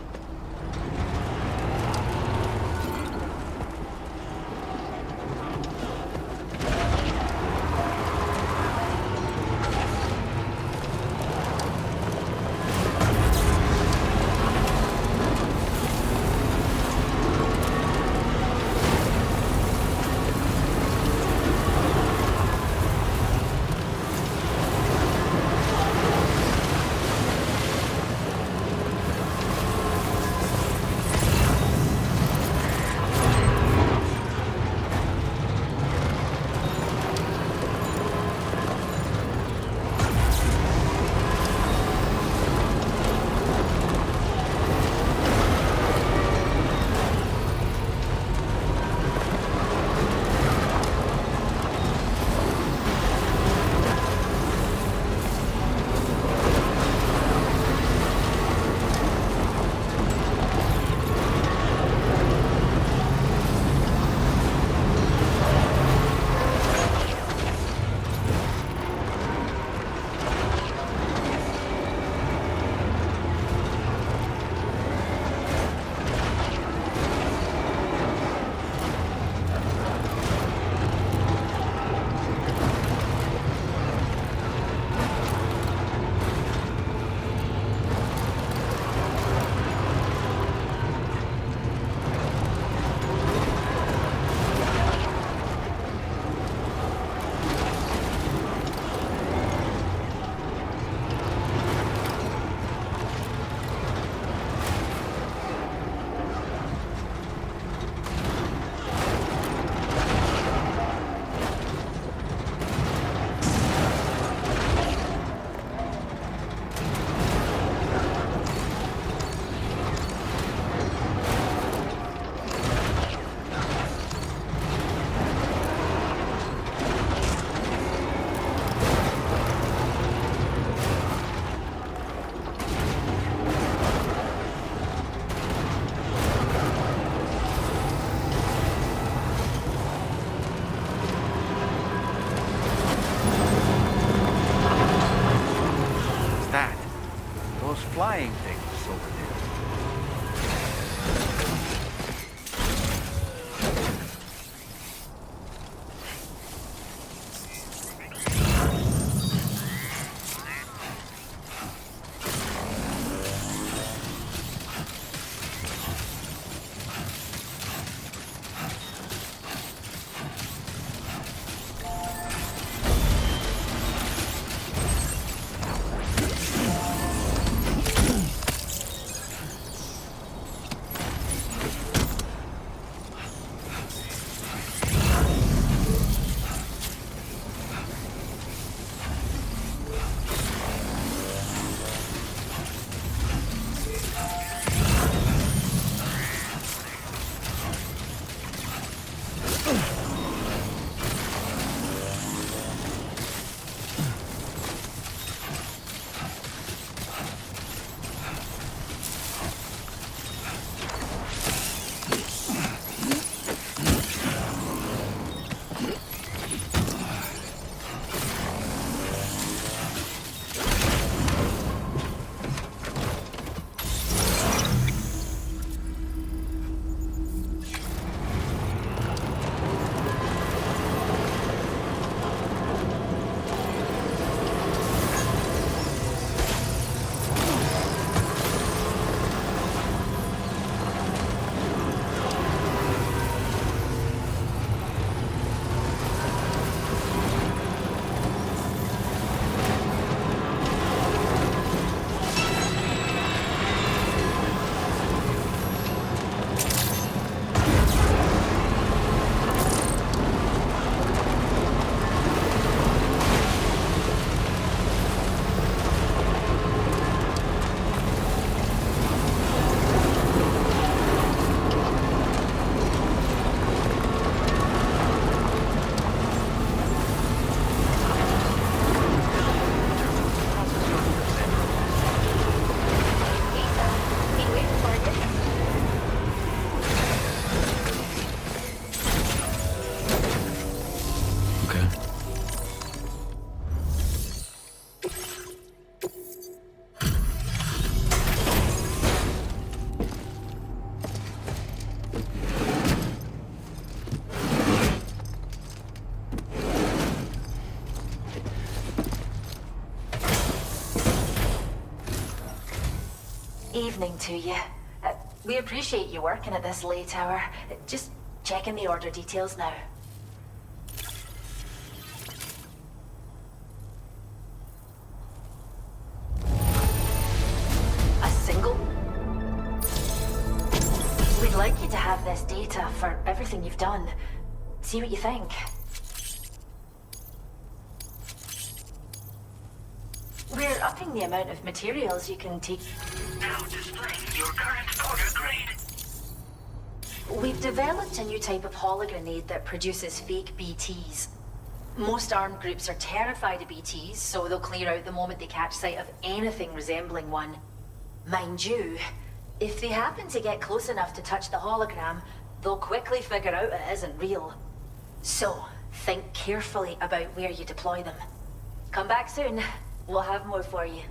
[SPEAKER 15] Evening to you. We appreciate you working at this late hour. Just checking the order details now. A single? We'd like you to have this data for everything you've done. See what you think. We're upping the amount of materials you can take.
[SPEAKER 10] Now displaying your current order grade.
[SPEAKER 15] We've developed a new type of hologrenade that produces fake BTs. Most armed groups are terrified of BTs, so they'll clear out the moment they catch sight of anything resembling one. Mind you, if they happen to get close enough to touch the hologram, they'll quickly figure out it isn't real. So, think carefully about where you deploy them. Come back soon. We'll have more for you.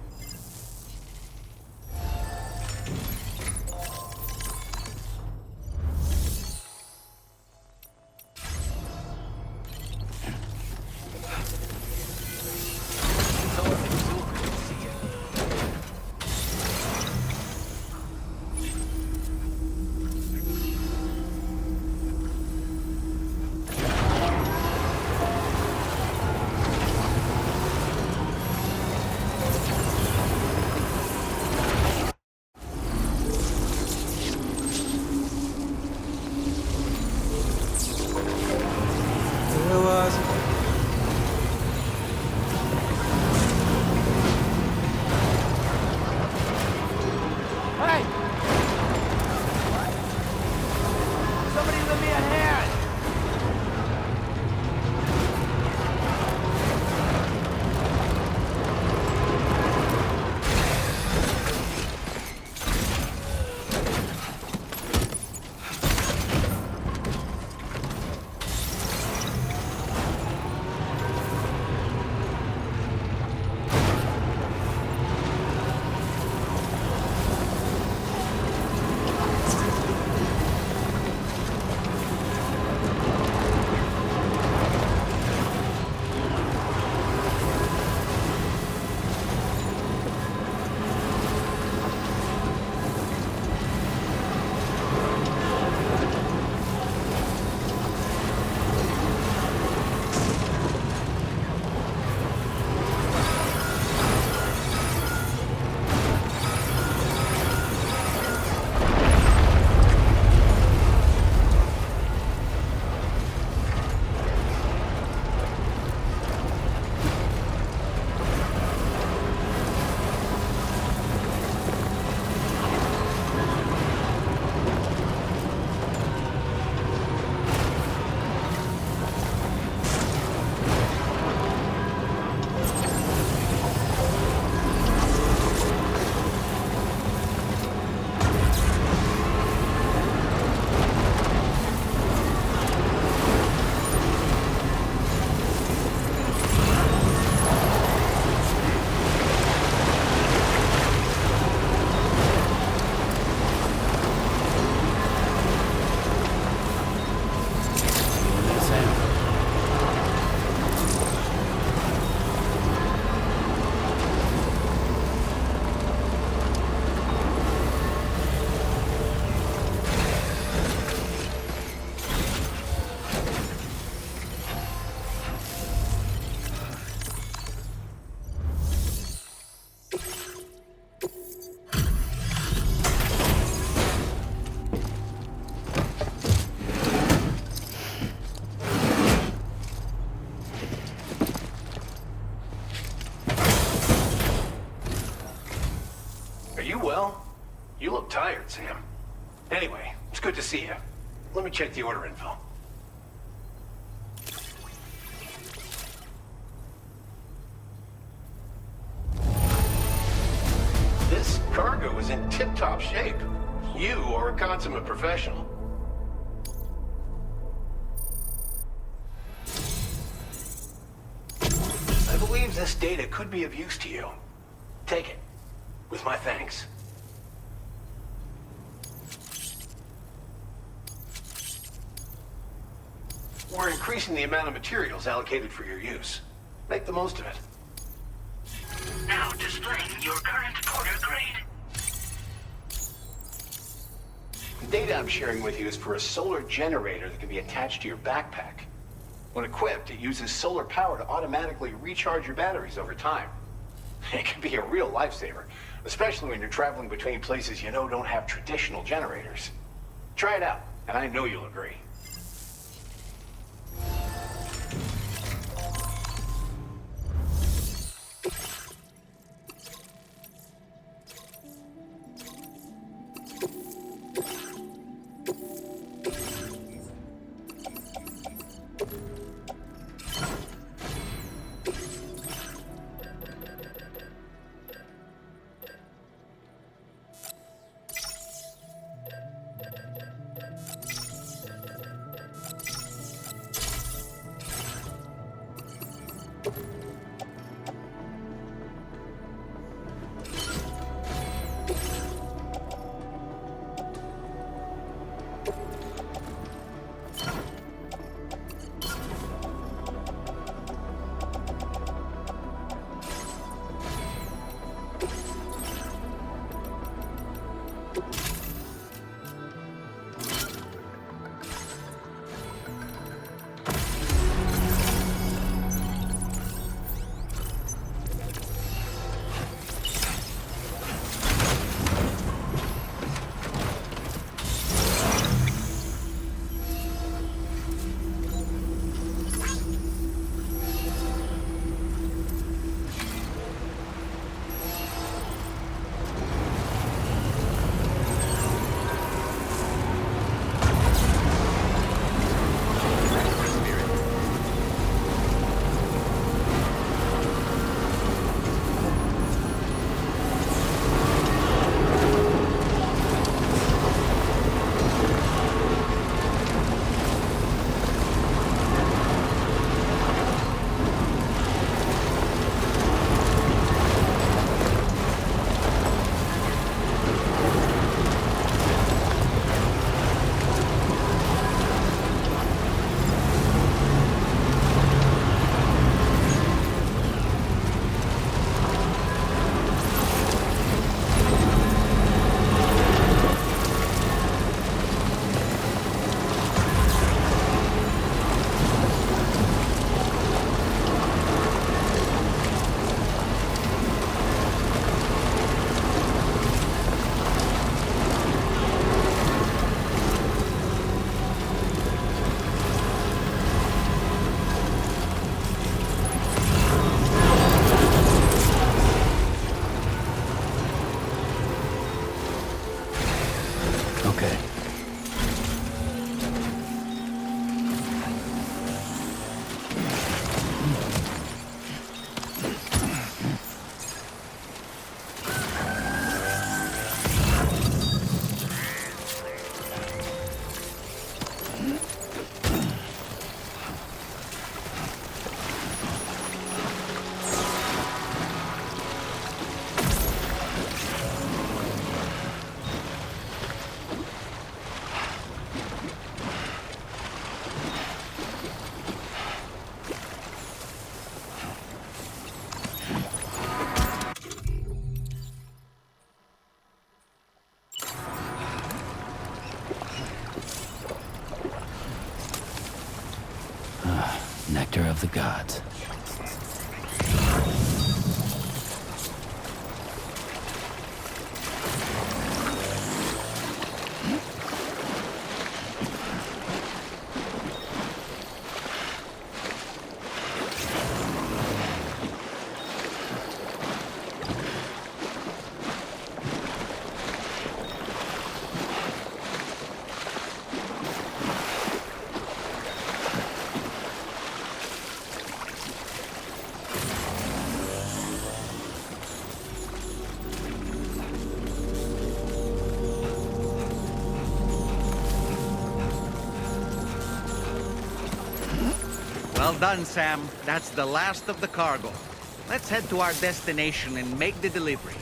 [SPEAKER 11] Well, you look tired, Sam. Anyway, it's good to see you. Let me check the order info. This cargo is in tip-top shape. You are a consummate professional. I believe this data could be of use to you. Take it, with my thanks. We're increasing the amount of materials allocated for your use. Make the most of it.
[SPEAKER 10] Now displaying your current porter grade.
[SPEAKER 11] The data I'm sharing with you is for a solar generator that can be attached to your backpack. When equipped, it uses solar power to automatically recharge your batteries over time. It can be a real lifesaver, especially when you're traveling between places you know don't have traditional generators. Try it out, and I know you'll agree.
[SPEAKER 3] Nectar of the gods.
[SPEAKER 2] Well done, Sam. That's the last of the cargo. Let's head to our destination and make the delivery.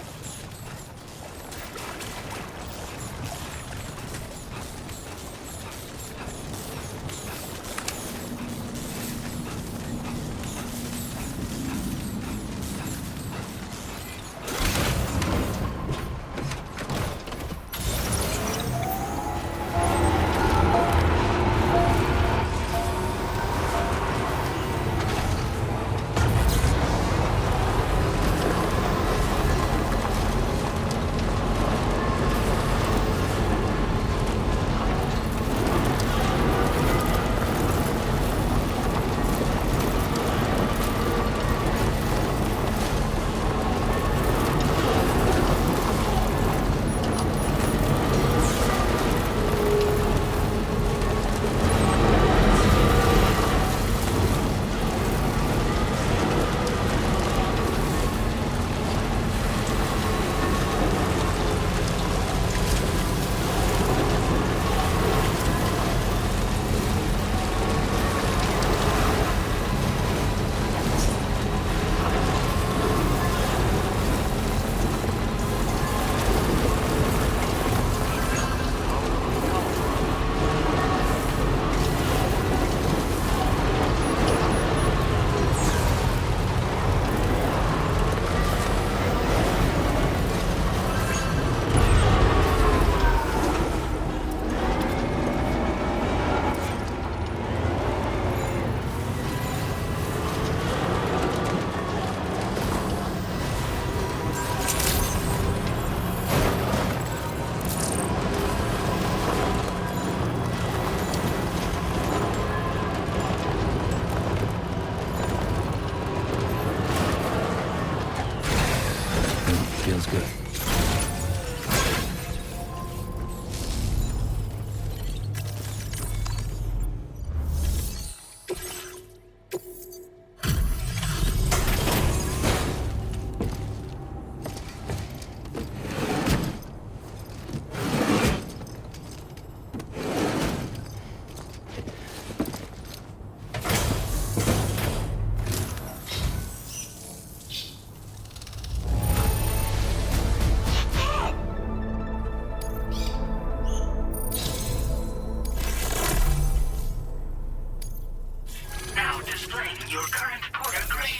[SPEAKER 3] Feels good.
[SPEAKER 10] Now displaying your current porter grade.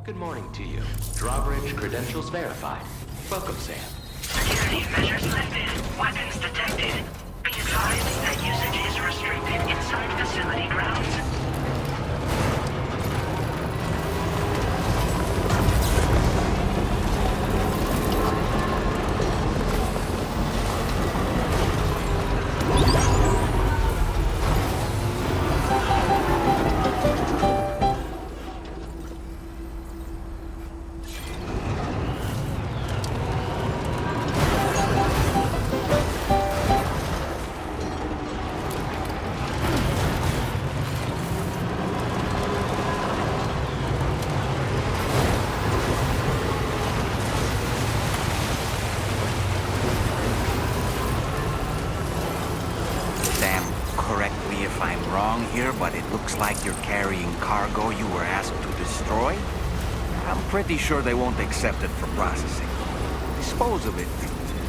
[SPEAKER 16] Good morning to you. Drawbridge credentials verified. Welcome, Sam.
[SPEAKER 10] Security measures lifted. Weapons detected. Be advised that usage is restricted inside facility grounds.
[SPEAKER 2] But it looks like you're carrying cargo you were asked to destroy. I'm pretty sure they won't accept it for processing. Dispose of it,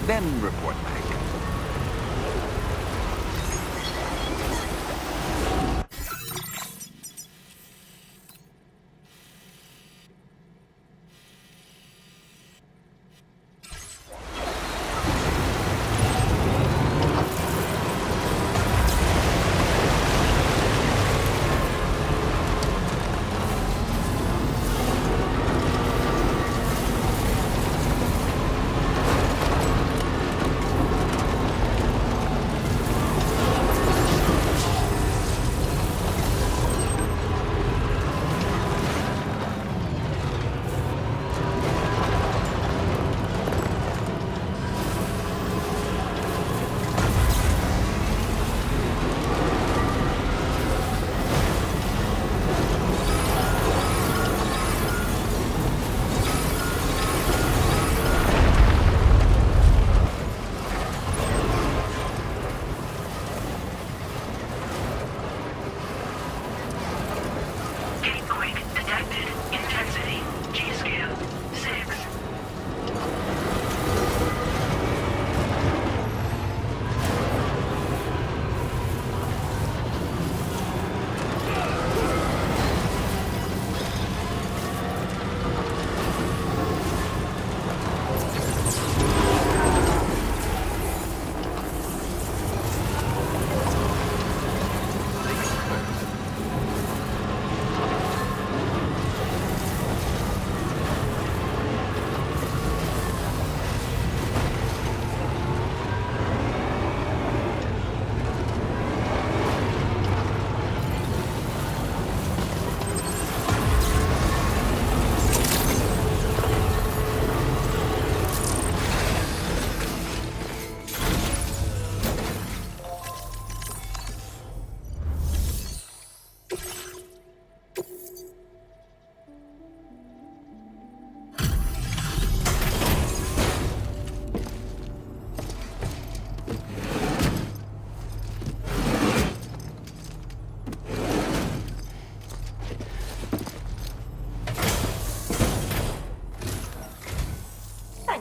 [SPEAKER 2] then report back.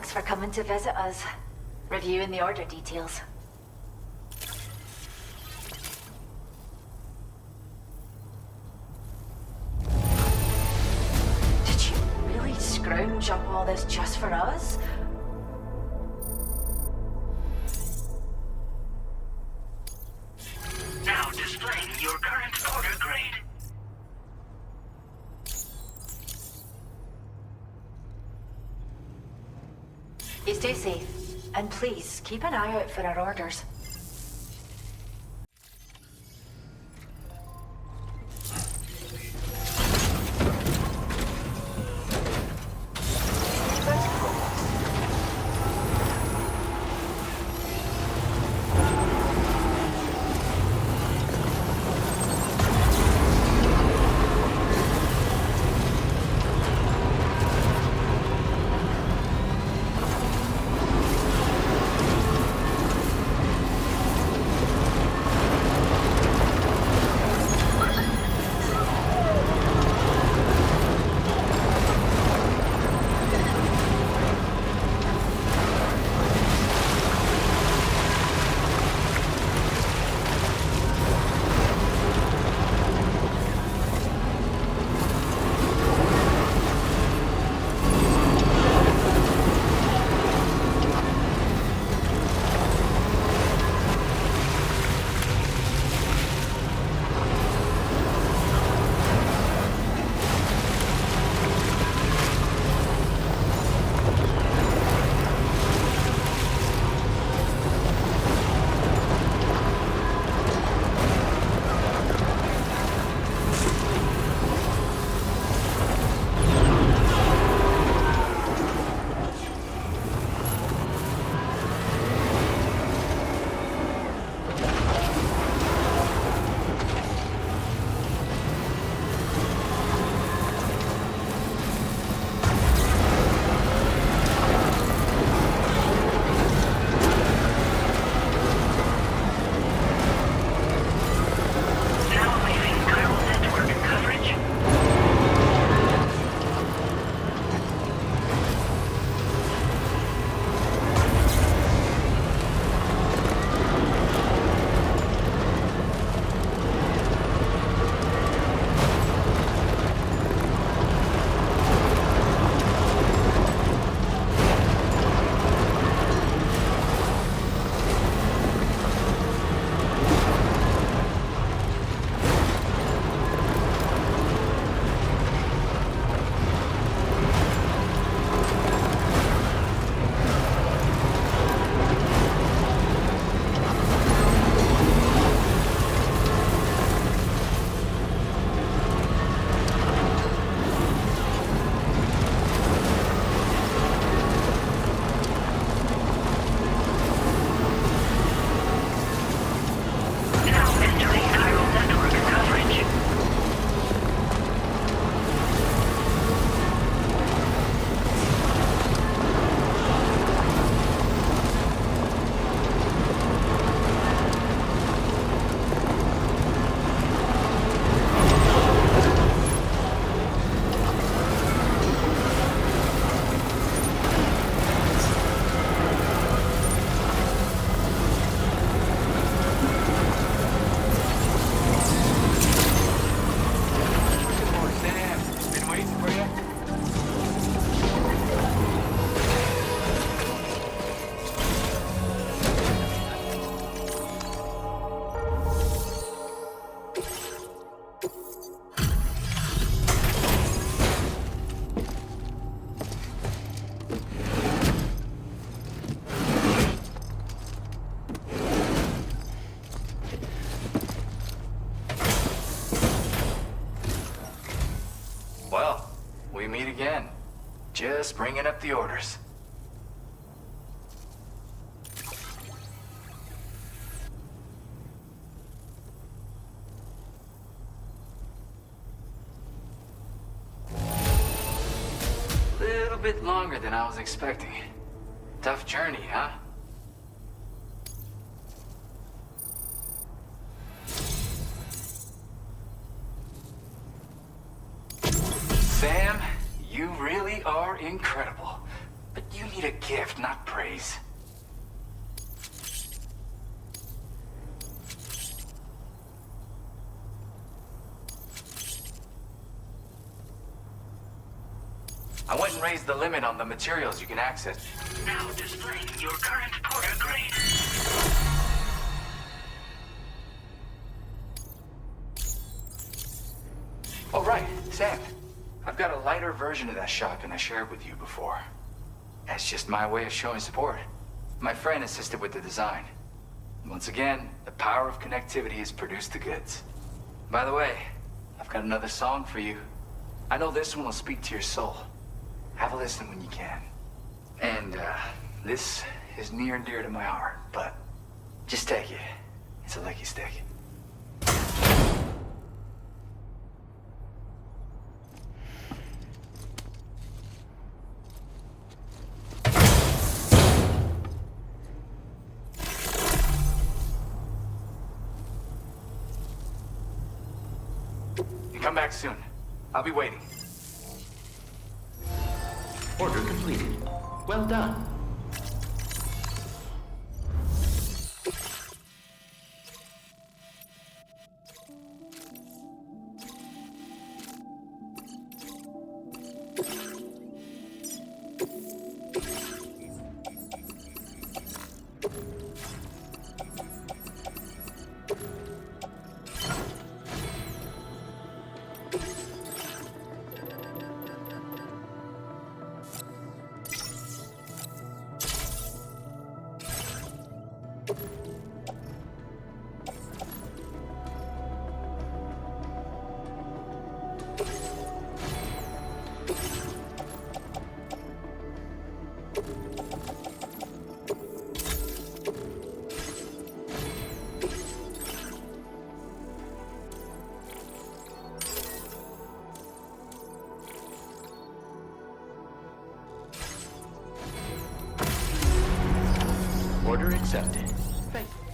[SPEAKER 15] For coming to visit us. Reviewing the order details. Did you really scrounge up all this just for us?
[SPEAKER 10] Now displaying your current porter grade.
[SPEAKER 15] You stay safe, and please keep an eye out for our orders.
[SPEAKER 17] meet again. Just bringing up the orders. Little bit longer than I was expecting. Tough journey, huh? Sam, you really are incredible. But you need a gift, not praise. I went and raised the limit on the materials you can access.
[SPEAKER 10] Now displaying your current porter grade.
[SPEAKER 17] Oh, right, Sam. I've got a lighter version of that shotgun I shared with you before. That's just my way of showing support. My friend assisted with the design. Once again, the power of connectivity has produced the goods. By the way, I've got another song for you. I know this one will speak to your soul. Have a listen when you can. And, this is near and dear to my heart, but just take it. It's a licky stick. You come back soon. I'll be waiting.
[SPEAKER 16] Order completed. Well done. Order accepted. Thank you.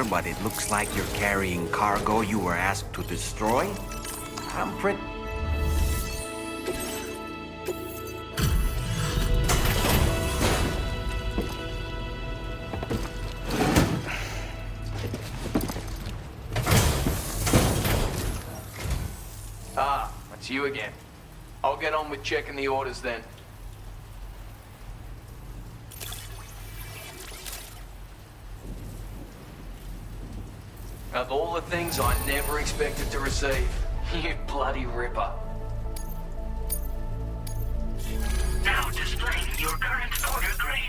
[SPEAKER 2] here, but it looks like you're carrying cargo you were asked to destroy. I'm pretty...
[SPEAKER 18] Ah, it's you again. I'll get on with checking the orders then. Of all the things I never expected to receive, you bloody ripper.
[SPEAKER 10] Now displaying your current order grade.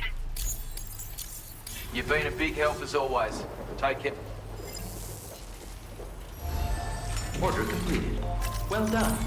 [SPEAKER 18] You've been a big help as always. Take it.
[SPEAKER 16] Order completed. Well done.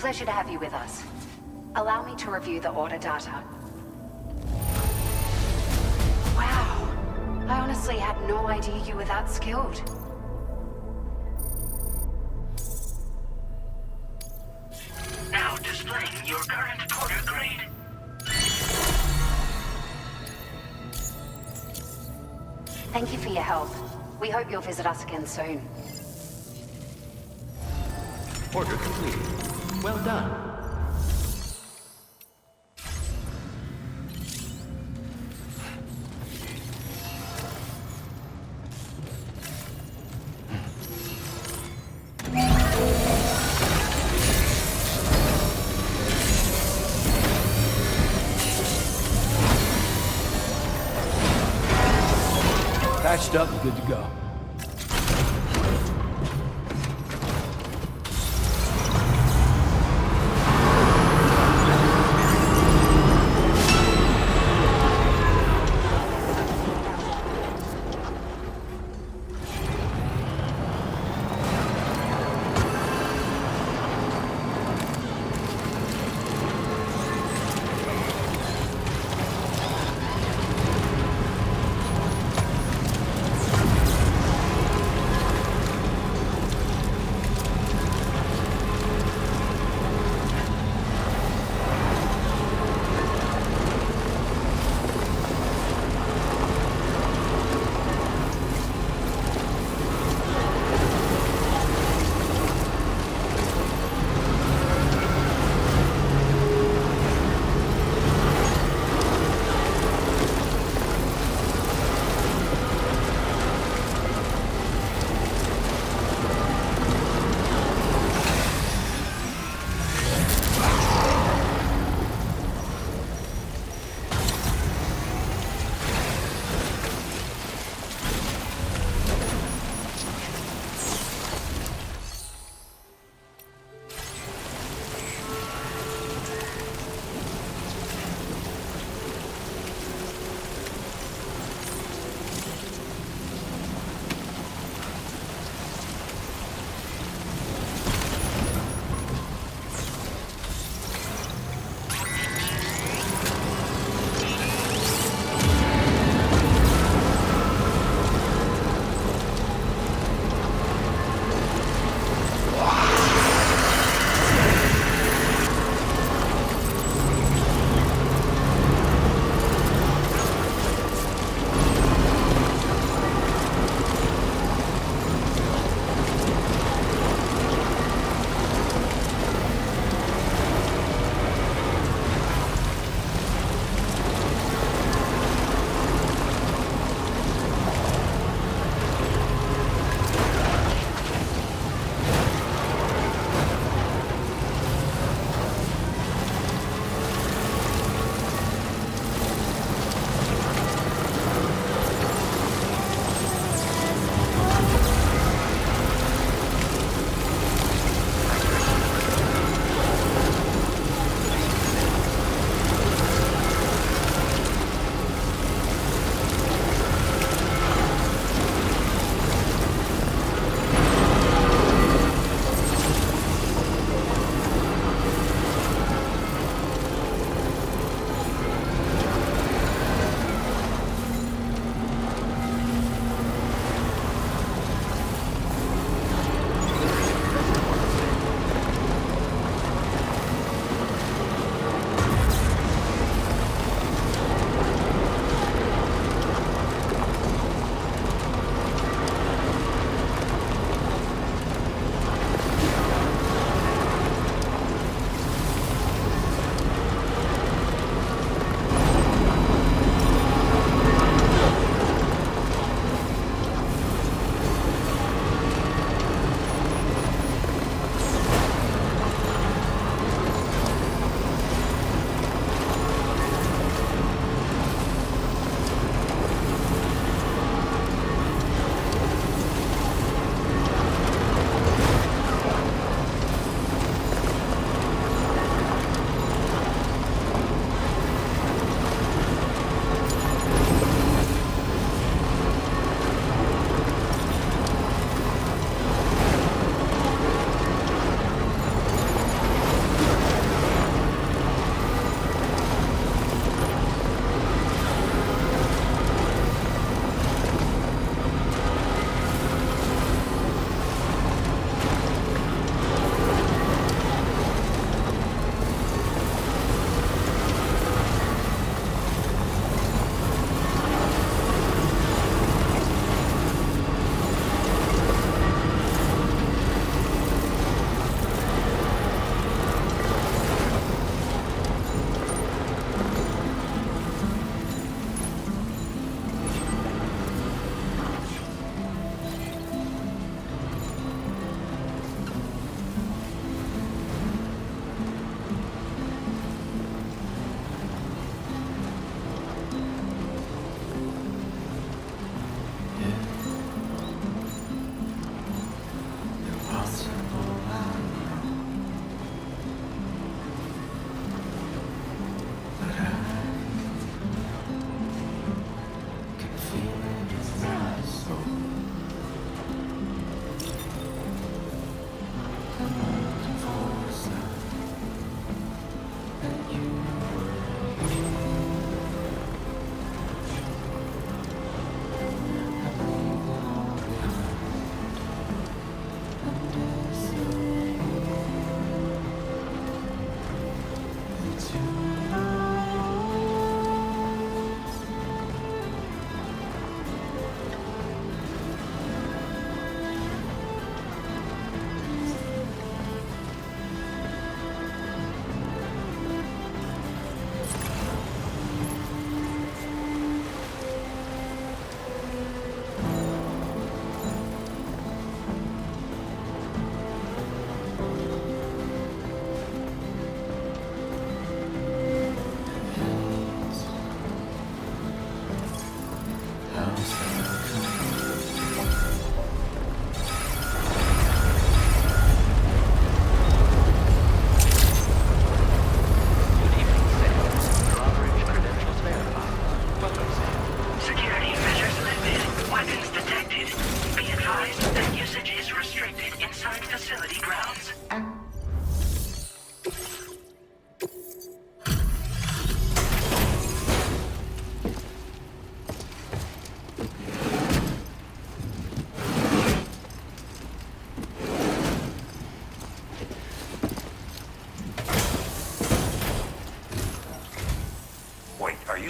[SPEAKER 15] Pleasure to have you with us. Allow me to review the order data. Wow. I honestly had no idea you were that skilled.
[SPEAKER 10] Now displaying your current porter grade.
[SPEAKER 15] Thank you for your help. We hope you'll visit us again soon.
[SPEAKER 16] Order complete. Well done.
[SPEAKER 3] Patched up and good to go.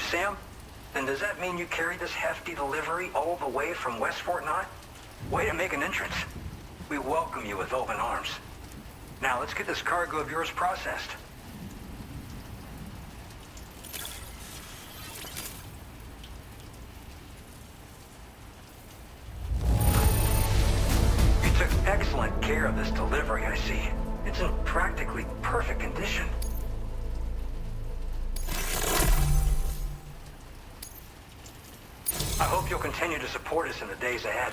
[SPEAKER 9] Sam? Then does that mean you carried this hefty delivery all the way from West Fort Knott? Way to make an entrance. We welcome you with open arms. Now let's get this cargo of yours processed. You took excellent care of this delivery, I see. It's in practically perfect condition. I hope you'll continue to support us in the days ahead.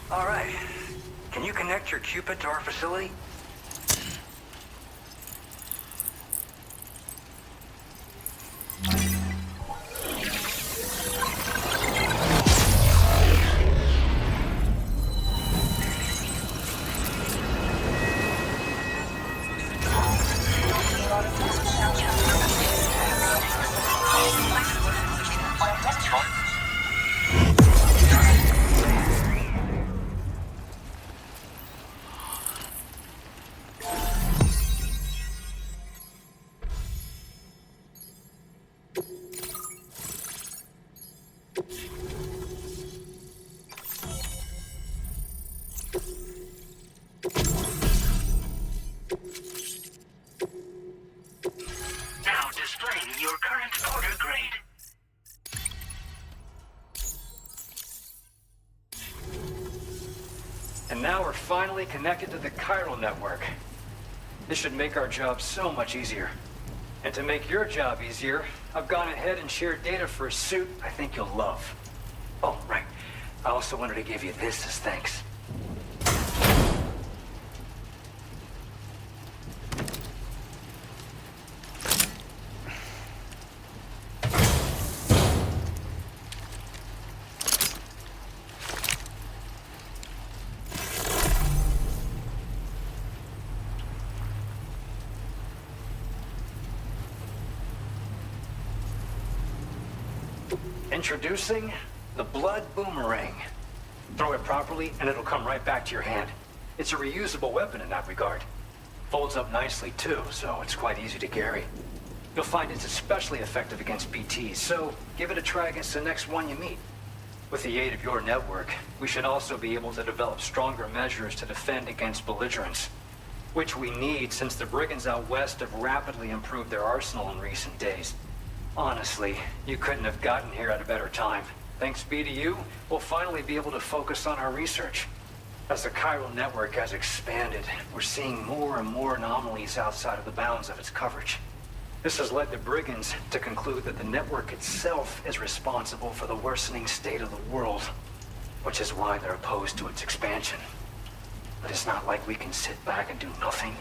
[SPEAKER 9] All right. Can you connect your Cupid to our facility?
[SPEAKER 10] Now displaying your current order grade.
[SPEAKER 4] And now we're finally connected to the chiral network. This should make our job so much easier. And to make your job easier, I've gone ahead and shared data for a suit I think you'll love. Oh, right. I also wanted to give you this as thanks. Introducing the Blood Boomerang. Throw it properly and it'll come right back to your hand. It's a reusable weapon in that regard. Folds up nicely too, so it's quite easy to carry. You'll find it's especially effective against BTs, so give it a try against the next one you meet. With the aid of your network, we should also be able to develop stronger measures to defend against belligerents, which we need since the brigands out west have rapidly improved their arsenal in recent days. Honestly, you couldn't have gotten here at a better time. Thanks be to you, we'll finally be able to focus on our research. As the chiral network has expanded, we're seeing more and more anomalies outside of the bounds of its coverage. This has led the brigands to conclude that the network itself is responsible for the worsening state of the world, which is why they're opposed to its expansion. But it's not like we can sit back and do nothing.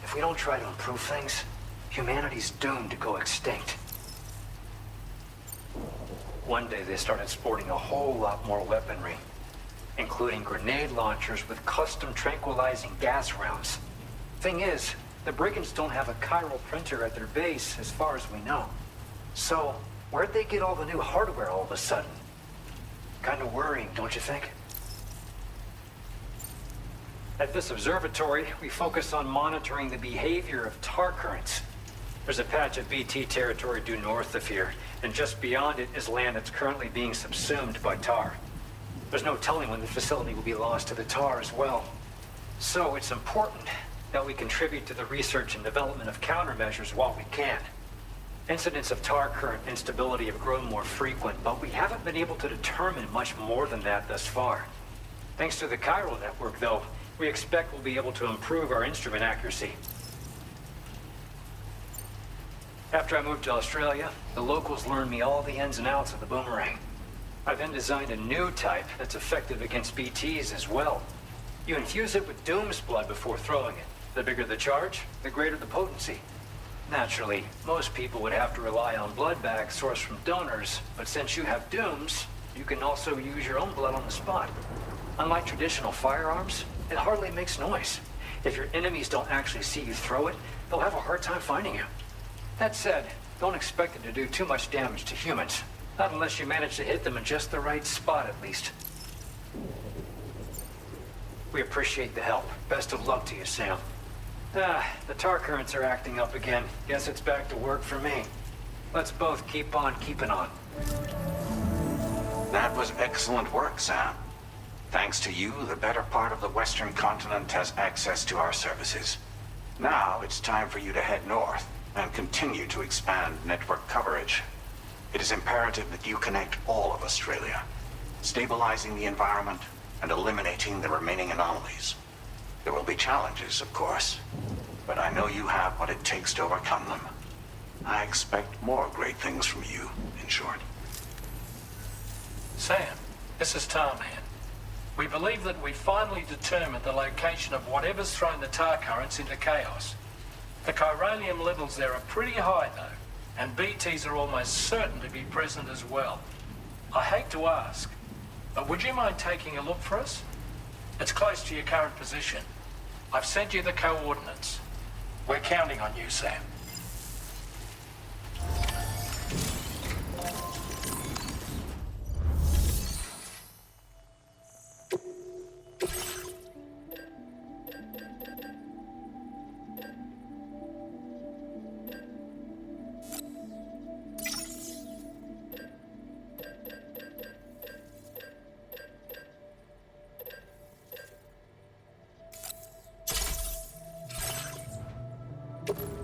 [SPEAKER 4] If we don't try to improve things, humanity's doomed to go extinct. One day they started sporting a whole lot more weaponry, including grenade launchers with custom tranquilizing gas rounds. Thing is, the brigands don't have a chiral printer at their base as far as we know. So, where'd they get all the new hardware all of a sudden? Kind of worrying, don't you think? At this observatory, we focus on monitoring the behavior of tar currents. There's a patch of BT territory due north of here, and just beyond it is land that's currently being subsumed by tar. There's no telling when the facility will be lost to the tar as well. So it's important that we contribute to the research and development of countermeasures while we can. Incidents of tar current instability have grown more frequent, but we haven't been able to determine much more than that thus far. Thanks to the chiral network, though, we expect we'll be able to improve our instrument accuracy. After I moved to Australia, the locals learned me all the ins and outs of the boomerang. I then designed a new type that's effective against BTs as well. You infuse it with Doom's blood before throwing it. The bigger the charge, the greater the potency. Naturally, most people would have to rely on blood bags sourced from donors, but since you have Doom's, you can also use your own blood on the spot. Unlike traditional firearms, it hardly makes noise. If your enemies don't actually see you throw it, they'll have a hard time finding you. That said, don't expect it to do too much damage to humans. Not unless you manage to hit them in just the right spot, at least. We appreciate the help. Best of luck to you, Sam. The tar currents are acting up again. Guess it's back to work for me. Let's both keep on keeping on.
[SPEAKER 1] That was excellent work, Sam. Thanks to you, the better part of the Western continent has access to our services. Now it's time for you to head north and continue to expand network coverage. It is imperative that you connect all of Australia, stabilizing the environment and eliminating the remaining anomalies. There will be challenges, of course, but I know you have what it takes to overcome them. I expect more great things from you, in short.
[SPEAKER 4] Sam, this is Tarman. We believe that we finally determined the location of whatever's thrown the tar currents into chaos. The chiralium levels there are pretty high, though, and BTs are almost certain to be present as well. I hate to ask, but would you mind taking a look for us? It's close to your current position. I've sent you the coordinates. We're counting on you, Sam.
[SPEAKER 1] You